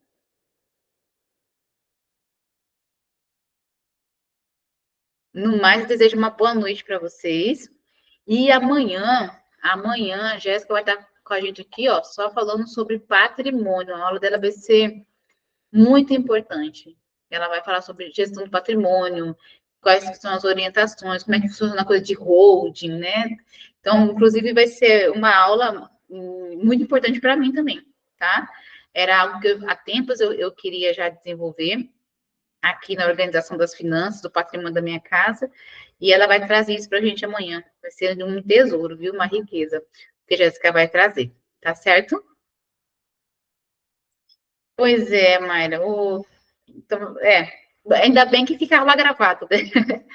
No mais, eu desejo uma boa noite para vocês. E amanhã, a Jéssica vai estar com a gente aqui, ó, só falando sobre patrimônio. A aula dela vai ser muito importante. Ela vai falar sobre gestão do patrimônio, quais são as orientações, como é que funciona a coisa de holding, né? Então, inclusive, vai ser uma aula muito importante para mim também, tá? Era algo que há tempos eu queria já desenvolver aqui na organização das finanças, do patrimônio da minha casa, e ela vai trazer isso para a gente amanhã. Vai ser um tesouro, viu? Uma riqueza que a Jéssica vai trazer, tá certo? Pois é, Mayra. Então, ainda bem que fica aula gravada, né?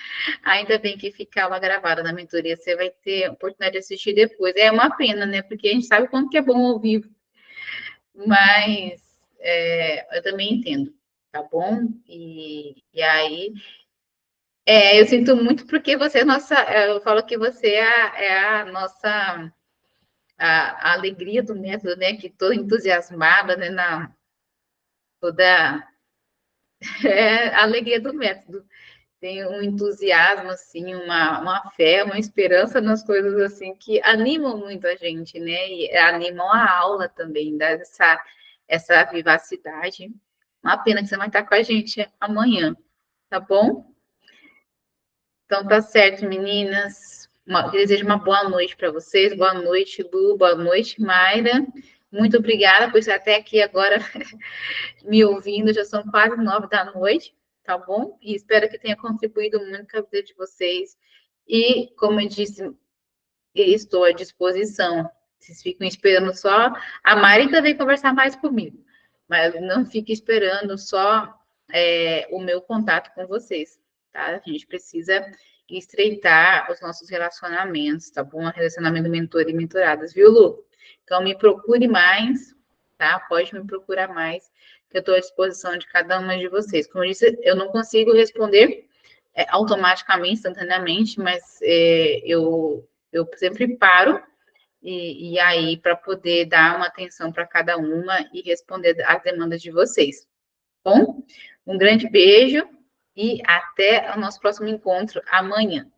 Ainda bem que fica aula gravada na mentoria. Você vai ter a oportunidade de assistir depois. É uma pena, né? Porque a gente sabe o quanto que é bom ouvir, mas eu também entendo, tá bom? E aí, eu sinto muito porque você é nossa. Eu falo que você é a nossa a alegria do método, né? Que estou entusiasmada, né? Toda a alegria do método. Tem um entusiasmo, assim, uma fé, uma esperança nas coisas, assim, que animam muito a gente, né? E animam a aula também, dá essa vivacidade. Uma pena que você vai estar com a gente amanhã, tá bom? Então, tá certo, meninas. Desejo uma boa noite para vocês. Boa noite, Lu. Boa noite, Mayra. Muito obrigada por estar até aqui agora me ouvindo. Já são quase 9 da noite, tá bom? E espero que tenha contribuído muito com a vida de vocês. E, como eu disse, estou à disposição. Vocês ficam esperando só. A Mari também conversar mais comigo, mas não fique esperando só o meu contato com vocês, tá? A gente precisa e estreitar os nossos relacionamentos, tá bom? Relacionamento mentor e mentoradas, viu, Lu? Então, me procure mais, tá? Pode me procurar mais, que eu estou à disposição de cada uma de vocês. Como eu disse, eu não consigo responder automaticamente, instantaneamente, mas eu sempre paro e aí para poder dar uma atenção para cada uma e responder às demandas de vocês. Bom, um grande beijo e até o nosso próximo encontro amanhã.